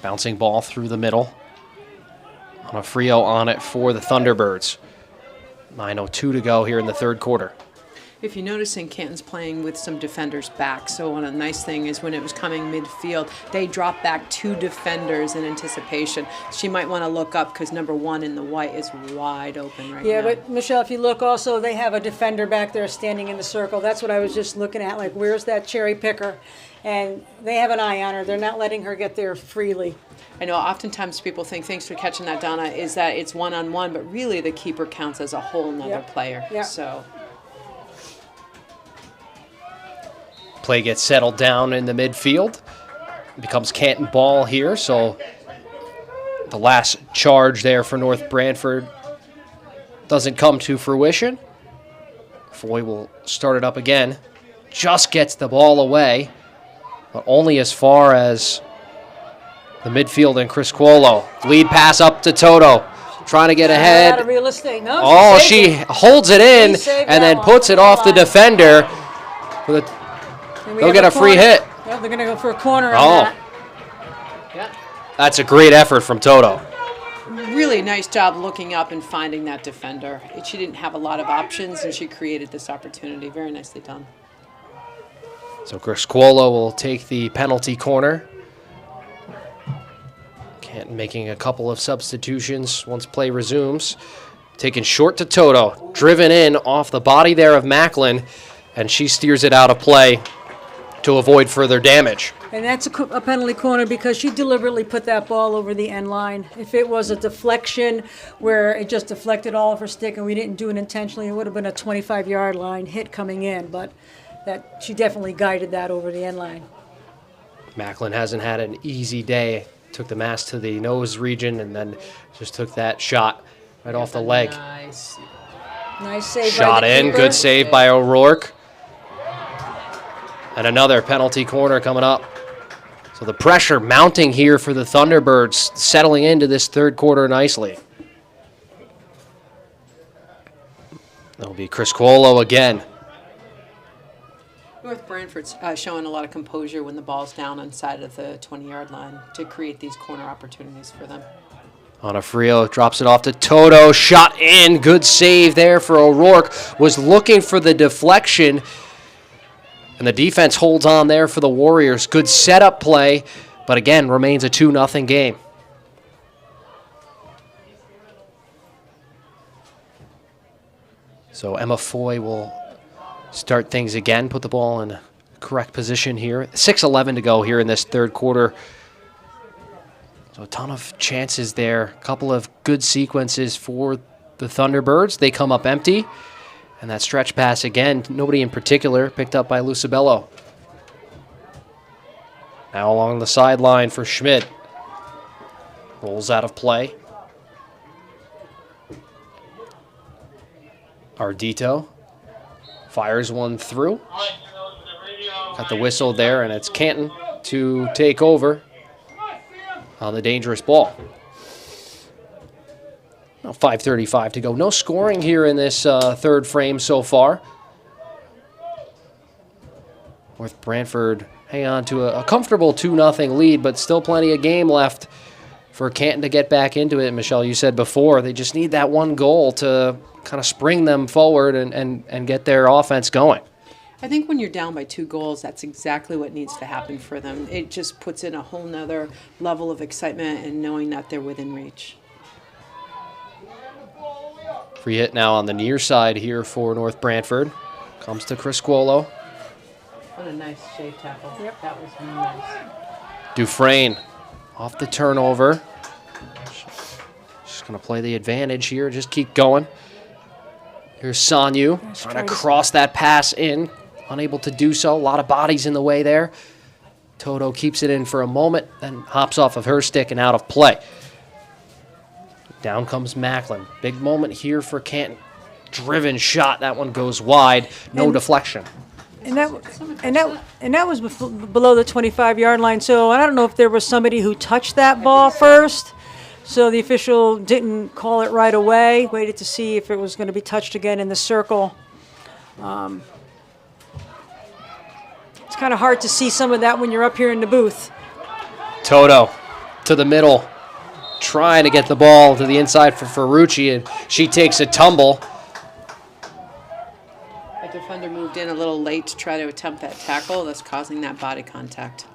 Bouncing ball through the middle. Onofrio on it for the Thunderbirds. 9:02 to go here in the third quarter. If you're noticing, Canton's playing with some defenders back. So one of the nice thing is when it was coming midfield, they dropped back 2 defenders in anticipation. She might want to look up because number 1 in the white is wide open right now. Yeah, but Michelle, if you look also, they have a defender back there standing in the circle. That's what I was just looking at, like where's that cherry picker? And they have an eye on her. They're not letting her get there freely. I know oftentimes people think, thanks for catching that, Donna, is that it's one-on-one, but really the keeper counts as a whole nother player. Yep. So. Play gets settled down in the midfield. It becomes Canton ball here, so the last charge there for North Branford doesn't come to fruition. Foy will start it up again. Just gets the ball away, but only as far as the midfield and Chris Cuolo. Lead pass up to Toto, trying to get ahead. Out of real estate. No, Oh, she holds it in and then puts it off the defender. They'll get a free hit. Yeah, they're going to go for a corner on that. Yeah. That's a great effort from Toto. Really nice job looking up and finding that defender. She didn't have a lot of options, and she created this opportunity. Very nicely done. So Chris Cuolo will take the penalty corner. Canton making a couple of substitutions once play resumes. Taken short to Toto. Driven in off the body there of Macklin, and she steers it out of play to avoid further damage. And that's a penalty corner because she deliberately put that ball over the end line. If it was a deflection where it just deflected all of her stick and we didn't do it intentionally, it would have been a 25-yard line hit coming in. But that she definitely guided that over the end line. Macklin hasn't had an easy day. Took the mass to the nose region and then just took that shot right off the leg. Nice save. Shot by the in. keeper. Good save by O'Rourke. And another penalty corner coming up. So the pressure mounting here for the Thunderbirds, settling into this third quarter nicely. That'll be Chris Cuolo again. North Branford's showing a lot of composure when the ball's down inside of the 20-yard line to create these corner opportunities for them. Onofrio drops it off to Toto. Shot in. Good save there for O'Rourke. Was looking for the deflection. And the defense holds on there for the Warriors. Good setup play, but again, remains a 2-0 game. So Emma Foy will start things again, put the ball in correct position here. 6:11 to go here in this third quarter. So a ton of chances there. A couple of good sequences for the Thunderbirds. They come up empty. And that stretch pass again, nobody in particular, picked up by Lucibello. Now along the sideline for Schmidt. Rolls out of play. Ardito fires one through. Got the whistle there, and it's Canton to take over on the dangerous ball. 5:35 to go. No scoring here in this third frame so far. North Branford hang on to a comfortable 2-0 lead, but still plenty of game left for Canton to get back into it. Michelle, you said before, they just need that one goal to kind of spring them forward and get their offense going. I think when you're down by 2 goals, that's exactly what needs to happen for them. It just puts in a whole nother level of excitement and knowing that they're within reach. Free hit now on the near side here for North Branford. Comes to Criscuolo. What a nice shave tackle. Yep. That was nice. Dufresne off the turnover. Just going to play the advantage here. Just keep going. Here's Sanyu trying to cross that pass in. Unable to do so. A lot of bodies in the way there. Toto keeps it in for a moment, then hops off of her stick and out of play. Down comes Macklin. Big moment here for Canton. Driven shot. That one goes wide. No deflection. And that was below the 25-yard line. So I don't know if there was somebody who touched that ball first. So the official didn't call it right away. Waited to see if it was going to be touched again in the circle. It's kind of hard to see some of that when you're up here in the booth. Toto to the middle, trying to get the ball to the inside for Ferrucci, and she takes a tumble. The defender moved in a little late to try to attempt that tackle, thus causing that body contact.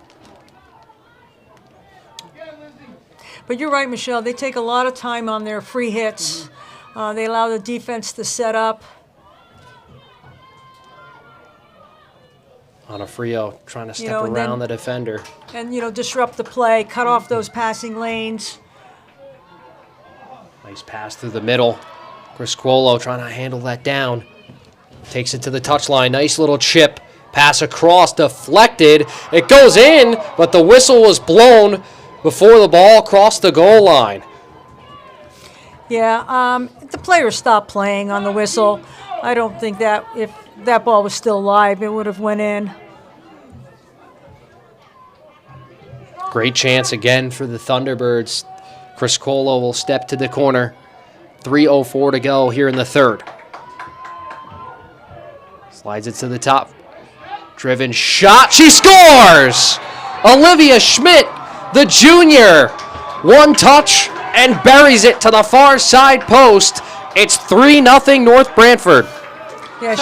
But you're right, Michelle. They take a lot of time on their free hits. They allow the defense to set up. Onofrio trying to step around the defender. And, disrupt the play, cut off those passing lanes. Nice pass through the middle. Criscuolo trying to handle that down. Takes it to the touchline. Nice little chip. Pass across, deflected. It goes in, but the whistle was blown before the ball crossed the goal line. Yeah, the players stopped playing on the whistle. I don't think that if that ball was still live, it would have went in. Great chance again for the Thunderbirds. Criscuolo will step to the corner. 3:04 to go here in the third. Slides it to the top. Driven shot. She scores! Olivia Schmidt, the junior. One touch and buries it to the far side post. It's 3-0 North Branford. Yeah,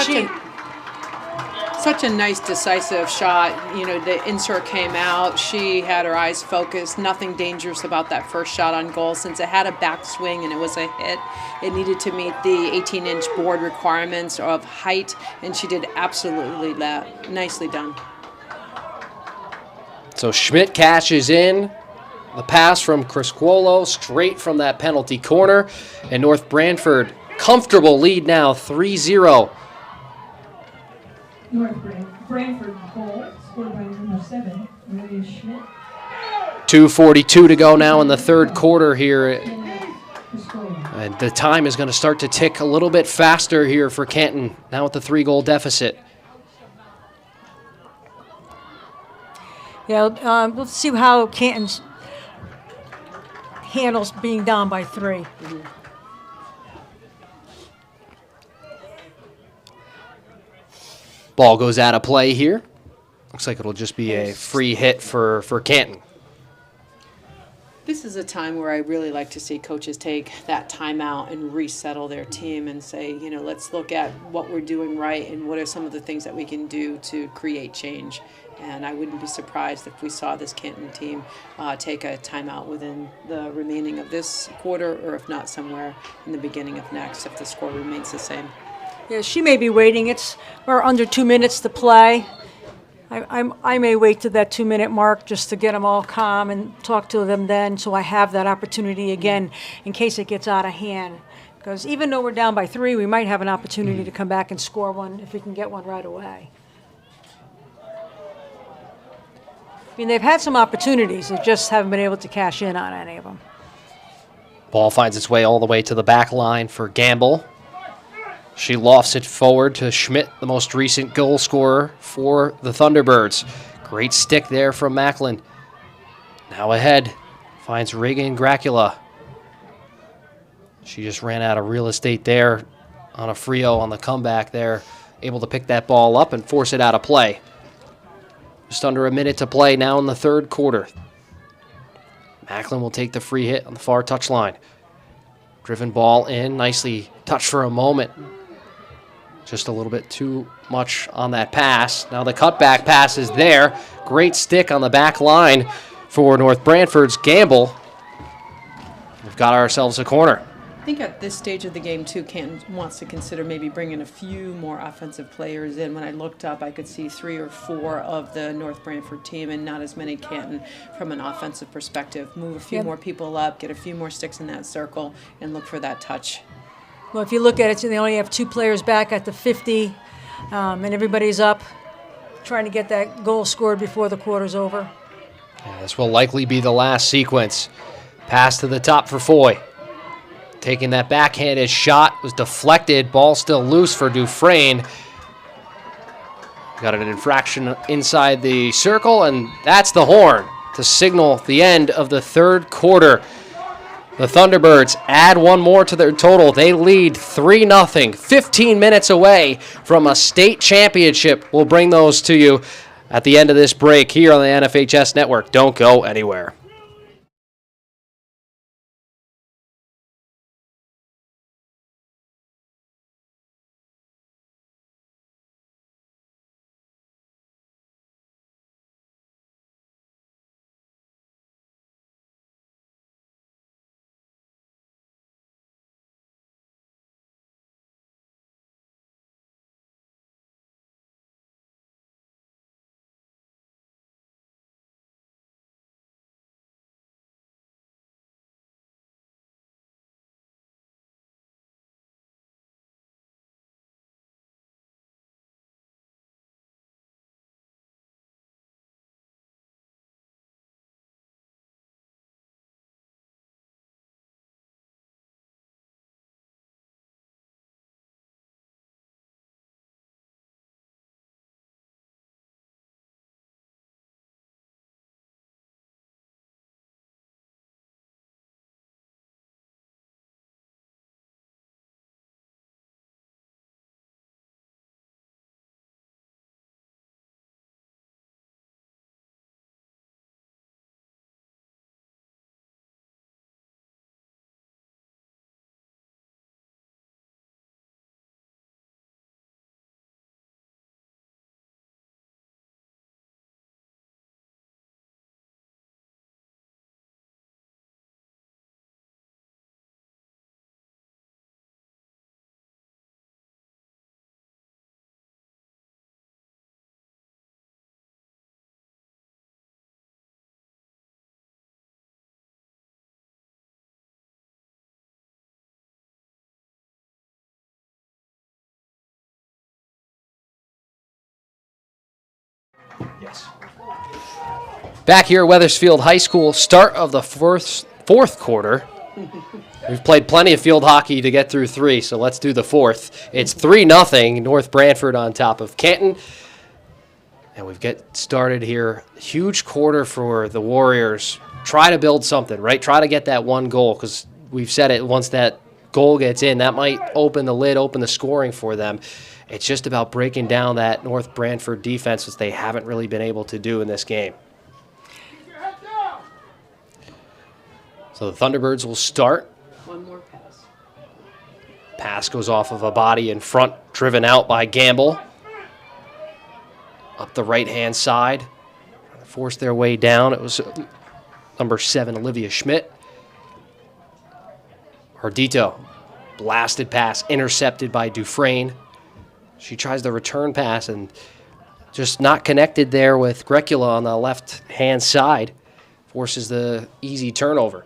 Such a nice, decisive shot. The insert came out. She had her eyes focused. Nothing dangerous about that first shot on goal. Since it had a backswing and it was a hit, it needed to meet the 18-inch board requirements of height, and she did absolutely that. Nicely done. So Schmidt cashes in. The pass from Criscuolo straight from that penalty corner. And North Branford, comfortable lead now, 3-0. North Branford goal, scored by number 7, Olivia Schmidt. 2:42 to go now in the third quarter here. And the time is going to start to tick a little bit faster here for Canton, now with the 3-goal deficit. Yeah, let's see how Canton handles being down by 3. Ball goes out of play here. Looks like it'll just be a free hit for Canton. This is a time where I really like to see coaches take that timeout and resettle their team and say, let's look at what we're doing right and what are some of the things that we can do to create change. And I wouldn't be surprised if we saw this Canton team take a timeout within the remaining of this quarter, or if not, somewhere in the beginning of next, if the score remains the same. Yeah, she may be waiting. We're under 2 minutes to play. I may wait to that 2-minute mark just to get them all calm and talk to them then, so I have that opportunity again in case it gets out of hand. Because even though we're down by 3, we might have an opportunity to come back and score one if we can get one right away. I mean, they've had some opportunities. They just haven't been able to cash in on any of them. Ball finds its way all the way to the back line for Gamble. She lofts it forward to Schmidt, the most recent goal scorer for the Thunderbirds. Great stick there from Macklin. Now ahead, finds Reagan Gracula. She just ran out of real estate there on a Frio on the comeback there. Able to pick that ball up and force it out of play. Just under a minute to play now in the third quarter. Macklin will take the free hit on the far touchline. Driven ball in, nicely touched for a moment. Just a little bit too much on that pass. Now the cutback pass is there. Great stick on the back line for North Branford's Gamble. We've got ourselves a corner. I think at this stage of the game, too, Canton wants to consider maybe bringing a few more offensive players in. When I looked up, I could see 3 or 4 of the North Branford team and not as many Canton from an offensive perspective. Move a few more people up, get a few more sticks in that circle, and look for that touch. Well, if you look at it, they only have 2 players back at the 50, and everybody's up trying to get that goal scored before the quarter's over. Yeah, this will likely be the last sequence. Pass to the top for Foy. Taking that backhanded shot, was deflected. Ball still loose for Dufresne. Got an infraction inside the circle, and that's the horn to signal the end of the third quarter. The Thunderbirds add one more to their total. They lead 3-0, 15 minutes away from a state championship. We'll bring those to you at the end of this break here on the NFHS Network. Don't go anywhere. Yes. Back here at Wethersfield High School, start of the fourth quarter. We've played plenty of field hockey to get through 3, so let's do the fourth. It's 3-0, North Branford on top of Canton. And we've get started here. Huge quarter for the Warriors. Try to build something, right? Try to get that one goal, because we've said it, once that goal gets in, that might open the lid, open the scoring for them. It's just about breaking down that North Branford defense, which they haven't really been able to do in this game. So the Thunderbirds will start. One more pass. Pass goes off of a body in front, driven out by Gamble. Up the right-hand side. Forced their way down. It was number 7, Olivia Schmidt. Ardito, blasted pass, intercepted by Dufresne. She tries the return pass and just not connected there with Grecula on the left-hand side. Forces the easy turnover.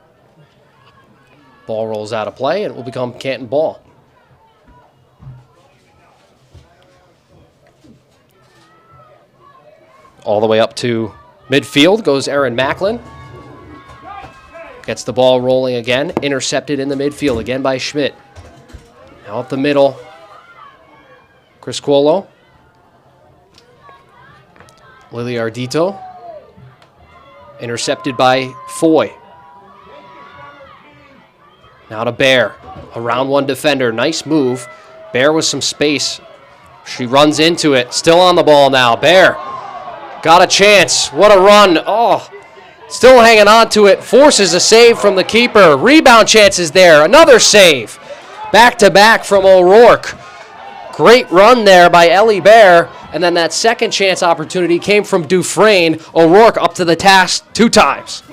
Ball rolls out of play, and it will become Canton ball. All the way up to midfield goes Erin Macklin. Gets the ball rolling again. Intercepted in the midfield again by Schmidt. Now up the middle, Criscuolo. Lily Ardito. Intercepted by Foy. Now to Bear. Around one defender. Nice move. Bear with some space. She runs into it. Still on the ball now. Bear got a chance. What a run. Oh, Still hanging on to it, forces a save from the keeper. Rebound chances there, another save. Back-to-back from O'Rourke. Great run there by Ellie Bear, and then that second chance opportunity came from Dufresne. O'Rourke up to the task 2 times.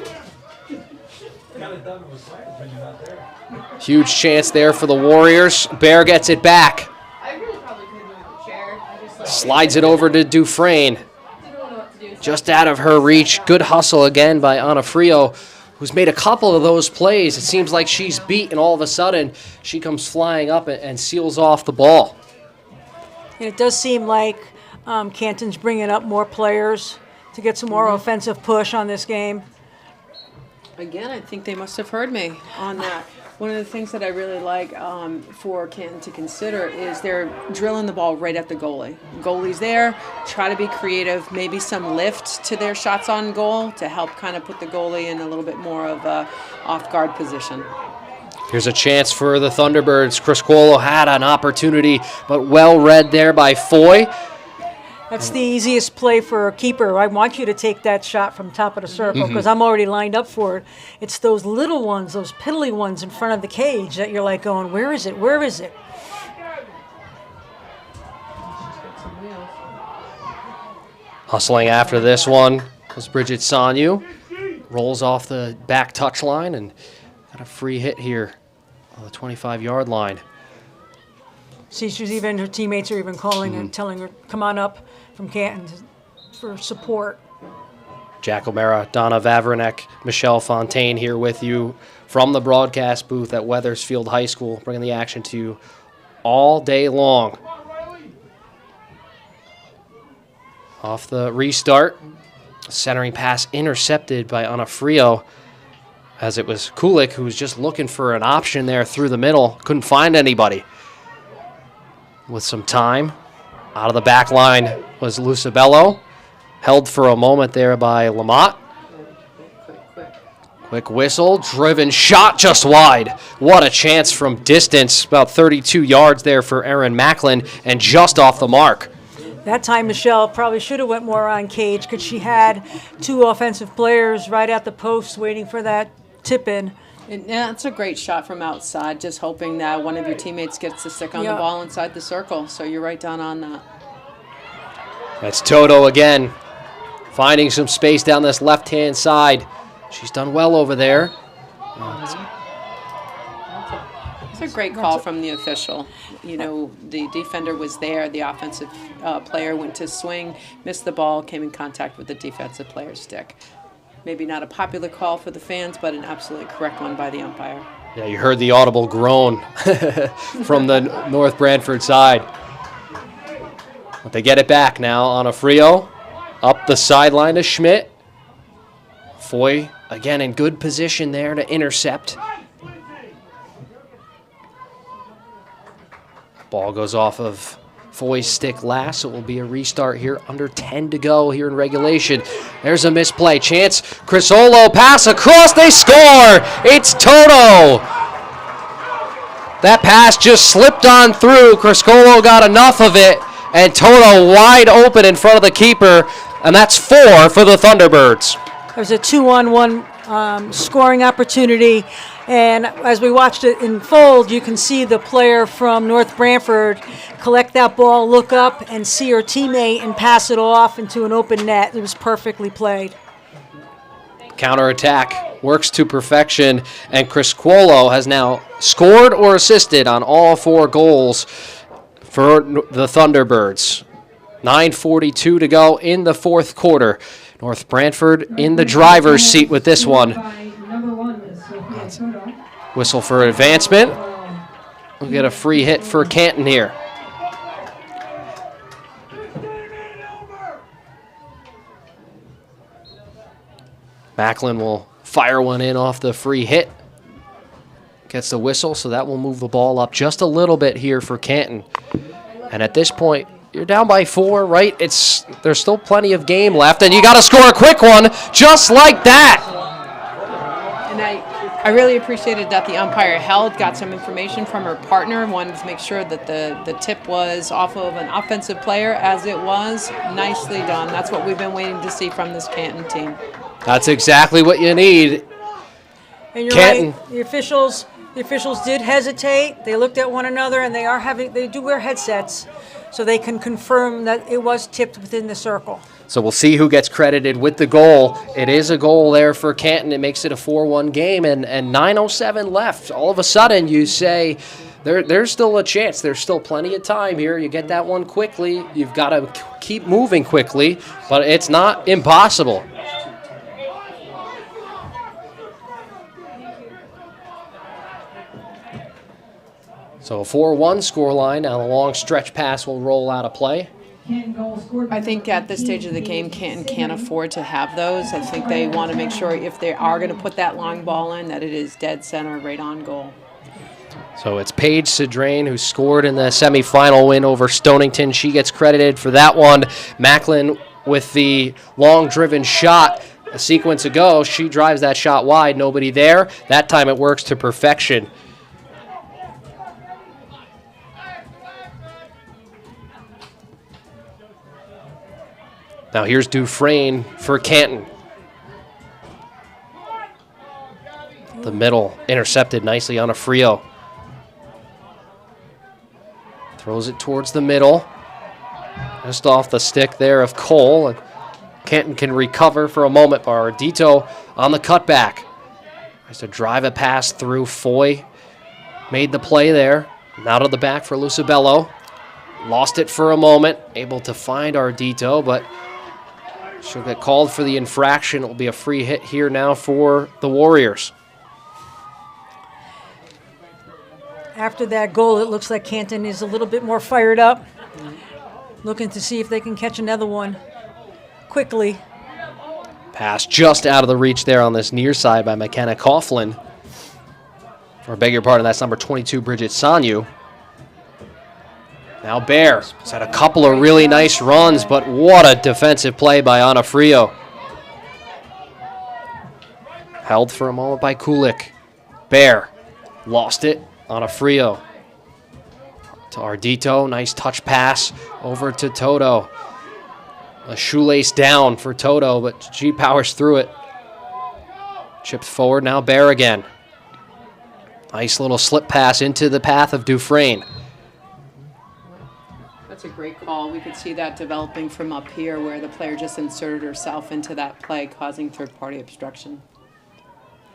Huge chance there for the Warriors. Bear gets it back. Slides it over to Dufresne. Just out of her reach. Good hustle again by Onofrio, who's made a couple of those plays. It seems like she's beat, and all of a sudden she comes flying up and seals off the ball. And it does seem like Canton's bringing up more players to get some more offensive push on this game. Again, I think they must have heard me on that. One of the things that I really like for Canton to consider is they're drilling the ball right at the goalie. Goalie's there, try to be creative, maybe some lift to their shots on goal to help kind of put the goalie in a little bit more of a off-guard position. Here's a chance for the Thunderbirds. Criscuolo had an opportunity, but well read there by Foy. That's the easiest play for a keeper. I want you to take that shot from top of the circle because I'm already lined up for it. It's those little ones, those piddly ones in front of the cage that you're like going, where is it? Where is it? Hustling after this one was Bridget Sanyu. Rolls off the back touch line and got a free hit here on the 25-yard line. See, her teammates are even calling and telling her, come on up from Canton for support. Jack O'Mara, Donna Vavrenek, Michelle Fontaine here with you from the broadcast booth at Wethersfield High School, bringing the action to you all day long. Off the restart, centering pass intercepted by Onofrio, as it was Kulik who was just looking for an option there through the middle, couldn't find anybody. With some time, out of the back line was Lucibello, held for a moment there by Lamont. Quick whistle, driven shot just wide. What a chance from distance, about 32 yards there for Erin Macklin, and just off the mark. That time Michelle probably should have went more on cage because she had 2 offensive players right at the post waiting for that tip in. Yeah, it's a great shot from outside, just hoping that one of your teammates gets to stick on the ball inside the circle. So you're right down on that. That's Toto again, finding some space down this left-hand side. She's done well over there. It's a great call from the official. You know, the defender was there. The offensive player went to swing, missed the ball, came in contact with the defensive player's stick. Maybe not a popular call for the fans, but an absolutely correct one by the umpire. Yeah, you heard the audible groan from the North Branford side. But they get it back now on a Frio. Up the sideline to Schmidt. Foy, again, in good position there to intercept. Ball goes off of Foy's stick last, so it will be a restart here. Under 10 to go here in regulation. There's a misplay. Chance, Criscuolo, pass across, they score! It's Toto! That pass just slipped on through. Criscuolo got enough of it, and Toto wide open in front of the keeper, and that's 4 for the Thunderbirds. There's a 2-on-1 scoring opportunity, and as we watched it unfold, you can see the player from North Branford collect that ball, look up, and see her teammate and pass it off into an open net. It was perfectly played. Counterattack works to perfection, and Criscuolo has now scored or assisted on all 4 goals for the Thunderbirds. 9:42 to go in the 4th quarter. North Branford in the driver's seat with this one. Whistle for advancement. We'll get a free hit for Canton here. Macklin will fire one in off the free hit. Gets the whistle, so that will move the ball up just a little bit here for Canton. And at this point, you're down by 4, right? There's still plenty of game left, and you got to score a quick one just like that. And I really appreciated that the umpire got some information from her partner, wanted to make sure that the tip was off of an offensive player, as it was. Nicely done. That's what we've been waiting to see from this Canton team. That's exactly what you need. And you're Canton. right. The officials did hesitate. They looked at one another, and they do wear headsets, so they can confirm that it was tipped within the circle. So we'll see who gets credited with the goal. It is a goal there for Canton. It makes it a 4-1 game, and 9:07 left. All of a sudden, you say there's still a chance. There's still plenty of time here. You get that one quickly. You've got to keep moving quickly, but it's not impossible. So a 4-1 scoreline. Now the long stretch pass will roll out of play. I think at this stage of the game, Canton can't afford to have those. I think they want to make sure if they are going to put that long ball in, that it is dead center, right on goal. So it's Paige Sedrain who scored in the semifinal win over Stonington. She gets credited for that one. Macklin with the long-driven shot a sequence ago. She drives that shot wide. Nobody there. That time it works to perfection. Now here's Dufresne for Canton. The middle intercepted nicely on a Frio. Throws it towards the middle. Just off the stick there of Cole. And Canton can recover for a moment. Ardito on the cutback. Tries to drive a pass through. Foy made the play there. Now to the back for Lucibello. Lost it for a moment. Able to find Ardito, but she'll get called for the infraction. It will be a free hit here now for the Warriors. After that goal, it looks like Canton is a little bit more fired up, looking to see if they can catch another one quickly. Pass just out of the reach there on this near side by McKenna Coughlin. Or beg your pardon, that's number 22, Bridget Sanyu. Now Bear has had a couple of really nice runs, but what a defensive play by Anna Frio. Held for a moment by Kulik. Bear lost it. Anna Frio to Ardito. Nice touch pass over to Toto. A shoelace down for Toto, but she powers through it. Chips forward, now Bear again. Nice little slip pass into the path of Dufresne. That's a great call. We could see that developing from up here where the player just inserted herself into that play, causing third-party obstruction.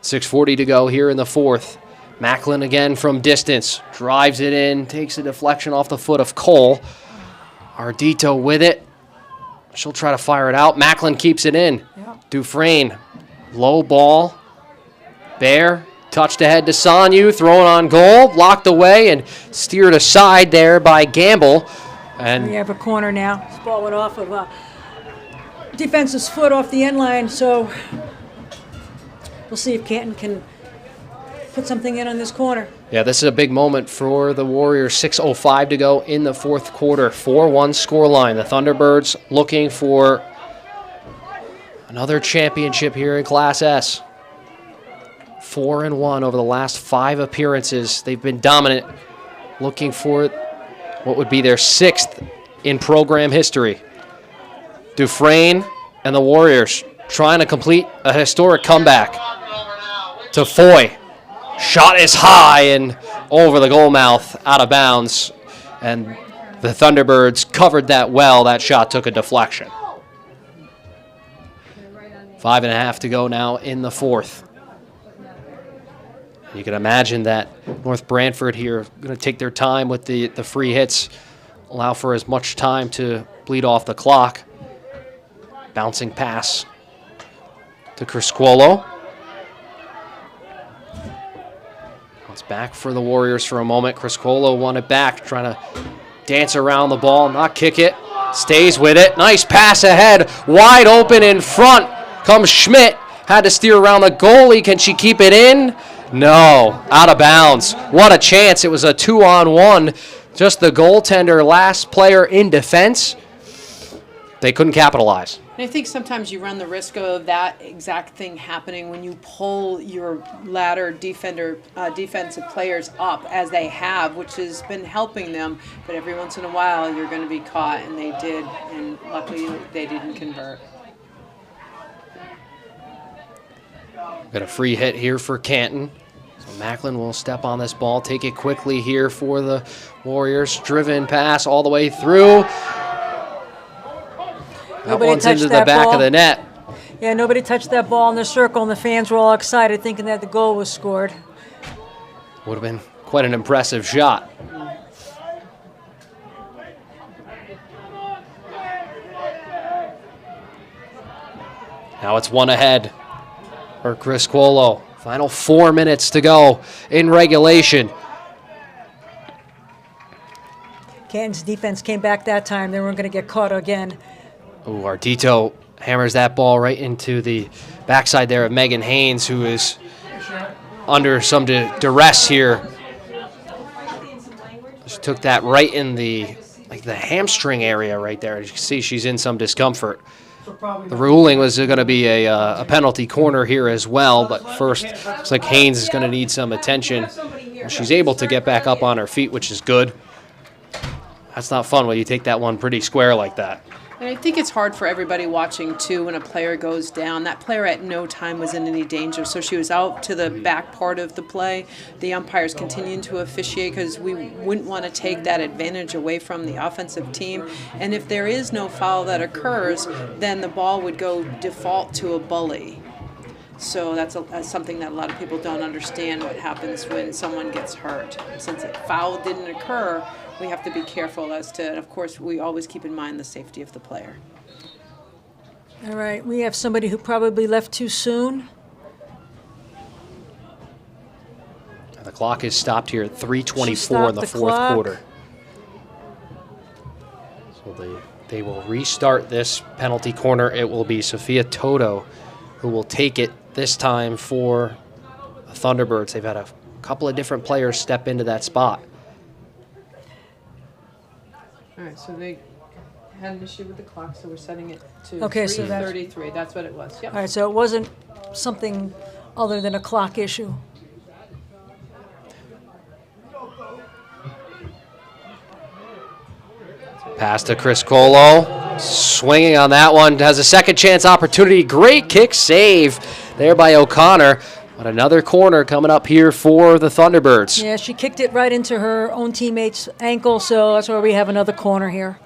6:40 to go here in the fourth. Macklin again from distance. Drives it in, takes a deflection off the foot of Cole. Ardito with it. She'll try to fire it out. Macklin keeps it in. Yeah. Dufresne, low ball. Bear, touched ahead to Sanyu, thrown on goal, blocked away, and steered aside there by Gamble. And We have a corner now. This ball went off of a defensive's foot off the end line, so we'll see if Canton can put something in on this corner. yeah, this is a big moment for the Warriors. 6:05 to go in the fourth quarter. 4-1 scoreline. The Thunderbirds looking for another championship here in Class S. 4-1 over the last 5 appearances. They've been dominant, looking for what would be their 6th in program history. Dufresne and the Warriors trying to complete a historic comeback. To Foy. Shot is high and over the goal mouth, out of bounds. And the Thunderbirds covered that well. That shot took a deflection. 5.5 to go now in the fourth. You can imagine that North Branford here going to take their time with the free hits, allow for as much time to bleed off the clock. Bouncing pass to Criscuolo. It's back for the Warriors for a moment. Criscuolo won it back, trying to dance around the ball, not kick it. Stays with it. Nice pass ahead. Wide open in front comes Schmidt. Had to steer around the goalie. Can she keep it in? No, out of bounds. What a chance. It was a 2-on-1. Just the goaltender, last player in defense. They couldn't capitalize. And I think sometimes you run the risk of that exact thing happening when you pull your ladder defensive players up, as they have, which has been helping them. But every once in a while, you're going to be caught, and they did. And luckily, they didn't convert. Got a free hit here for Canton. So Macklin will step on this ball, take it quickly here for the Warriors. Driven pass all the way through. That one's into the back of the net. Yeah, nobody touched that ball in the circle, and the fans were all excited thinking that the goal was scored. Would have been quite an impressive shot. Now it's one ahead for Chris Cuolo. Final 4 minutes to go in regulation. Canton's defense came back that time. They weren't going to get caught again. Ooh, Ardito hammers that ball right into the backside there of Megan Haynes, who is under some duress here. She took that right in the hamstring area right there. You can see she's in some discomfort. The ruling was going to be a penalty corner here as well, but first, looks like Haynes is going to need some attention. She's able to get back up on her feet, which is good. That's not fun when you take that one pretty square like that. And I think it's hard for everybody watching, too, when a player goes down. That player at no time was in any danger, so she was out to the back part of the play. The umpires continuing to officiate because we wouldn't want to take that advantage away from the offensive team. And if there is no foul that occurs, then the ball would go default to a bully. So that's something that a lot of people don't understand, what happens when someone gets hurt. Since a foul didn't occur, we have to be careful as to, and of course, we always keep in mind the safety of the player. All right, we have somebody who probably left too soon. The clock is stopped here at 3:24 in the fourth quarter. So they will restart this penalty corner. It will be Sophia Toto who will take it this time for the Thunderbirds. They've had a couple of different players step into that spot. All right, so they had an issue with the clock, so we're setting it to Okay, so that's 3:33. That's what it was. Yep. All right, so it wasn't something other than a clock issue. Pass to Chris Cuolo. Swinging on that one. Has a second chance opportunity. Great kick save there by O'Connor. But another corner coming up here for the Thunderbirds. Yeah, she kicked it right into her own teammate's ankle, so that's why we have another corner here.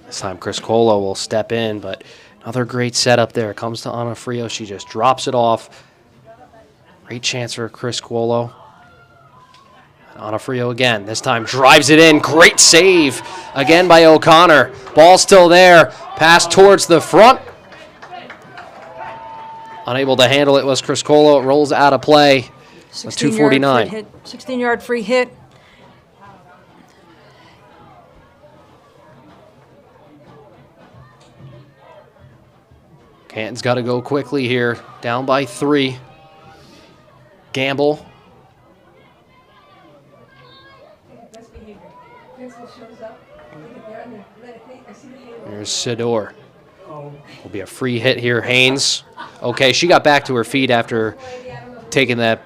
This time Chris Cuolo will step in, but another great setup there. Comes to Ana Frio. She just drops it off. Great chance for Chris Cuolo. Ana Frio again. This time drives it in. Great save again by O'Connor. Ball still there. Pass towards the front. Unable to handle it was Chris Cuolo. It rolls out of play. 2:49. 16-yard free hit. Canton's got to go quickly here. Down by 3. Gamble. There's Sidor. Will be a free hit here. Haynes. Okay, she got back to her feet after taking that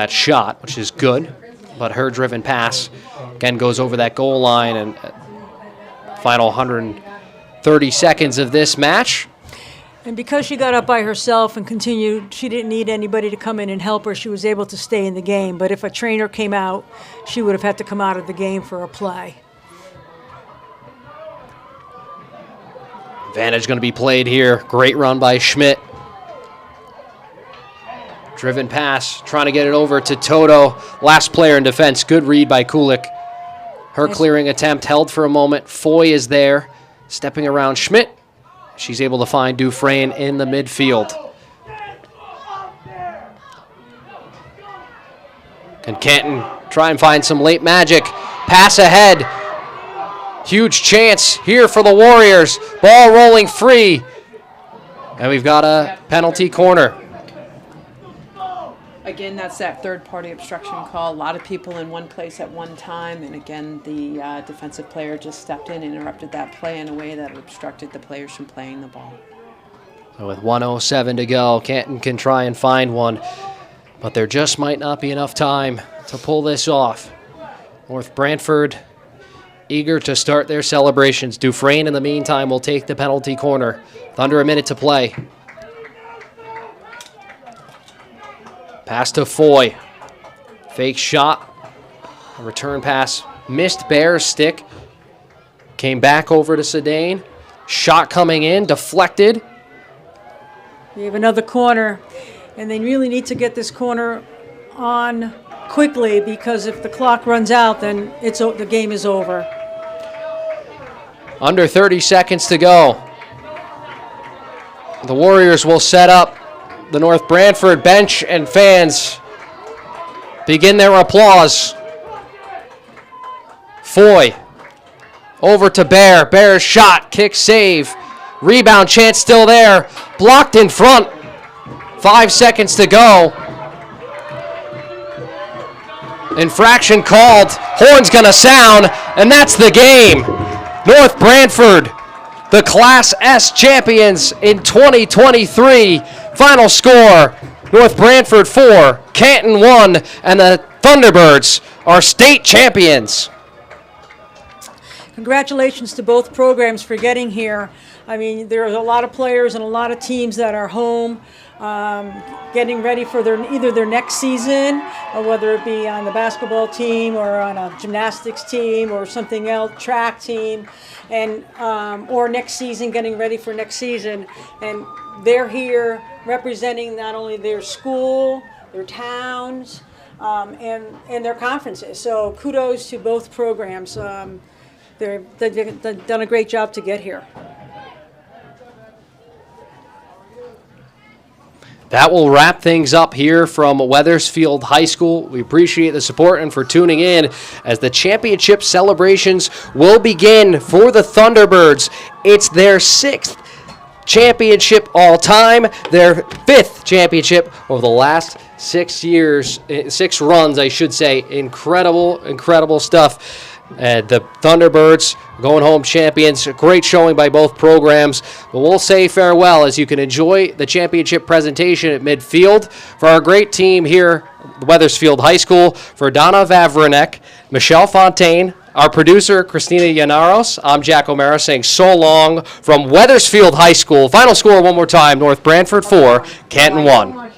shot, which is good. But her driven pass, again, goes over that goal line. And final 130 seconds of this match. And because she got up by herself and continued, she didn't need anybody to come in and help her. She was able to stay in the game. But if a trainer came out, she would have had to come out of the game for a play. Advantage going to be played here. Great run by Schmidt. Driven pass, trying to get it over to Toto. Last player in defense. Good read by Kulik. Her clearing attempt held for a moment. Foy is there, stepping around Schmidt. She's able to find Dufresne in the midfield. Can Canton try and find some late magic? Pass ahead. Huge chance here for the Warriors. Ball rolling free. And we've got a penalty corner. Again, that's that third-party obstruction call. A lot of people in one place at one time. And again, the defensive player just stepped in and interrupted that play in a way that obstructed the players from playing the ball. So with 1:07 to go, Canton can try and find one. But there just might not be enough time to pull this off. North Branford eager to start their celebrations. Dufresne, in the meantime, will take the penalty corner. Under a minute to play. Pass to Foy. Fake shot. A return pass. Missed Bear's stick. Came back over to Sedain. Shot coming in. Deflected. We have another corner, and they really need to get this corner on quickly, because if the clock runs out, then the game is over. Under 30 seconds to go. The Warriors will set up. The North Branford bench and fans begin their applause. Foy over to Bear. Bear's shot, kick, save. Rebound chance still there. Blocked in front. 5 seconds to go. Infraction called. Horn's going to sound, and that's the game. North Branford, the Class S champions in 2023. Final score, North Branford 4, Canton 1, and the Thunderbirds are state champions. Congratulations to both programs for getting here. I mean, there's a lot of players and a lot of teams that are home, getting ready for either their next season, or whether it be on the basketball team or on a gymnastics team or something else, track team, and or next season, getting ready for next season. And they're here representing not only their school, their towns, and their conferences. So kudos to both programs. They've done a great job to get here. That will wrap things up here from Wethersfield High School. We appreciate the support and for tuning in as the championship celebrations will begin for the Thunderbirds. It's their 6th championship all time, their 5th championship over the last 6 years, 6 runs, I should say. Incredible stuff. The Thunderbirds going home champions. Great showing by both programs. But we'll say farewell as you can enjoy the championship presentation at midfield. For our great team here at Wethersfield High School, for Donna Vavranek, Michelle Fontaine, our producer, Christina Yanaros, I'm Jack O'Mara saying so long from Wethersfield High School. Final score one more time, North Branford 4, Canton 1.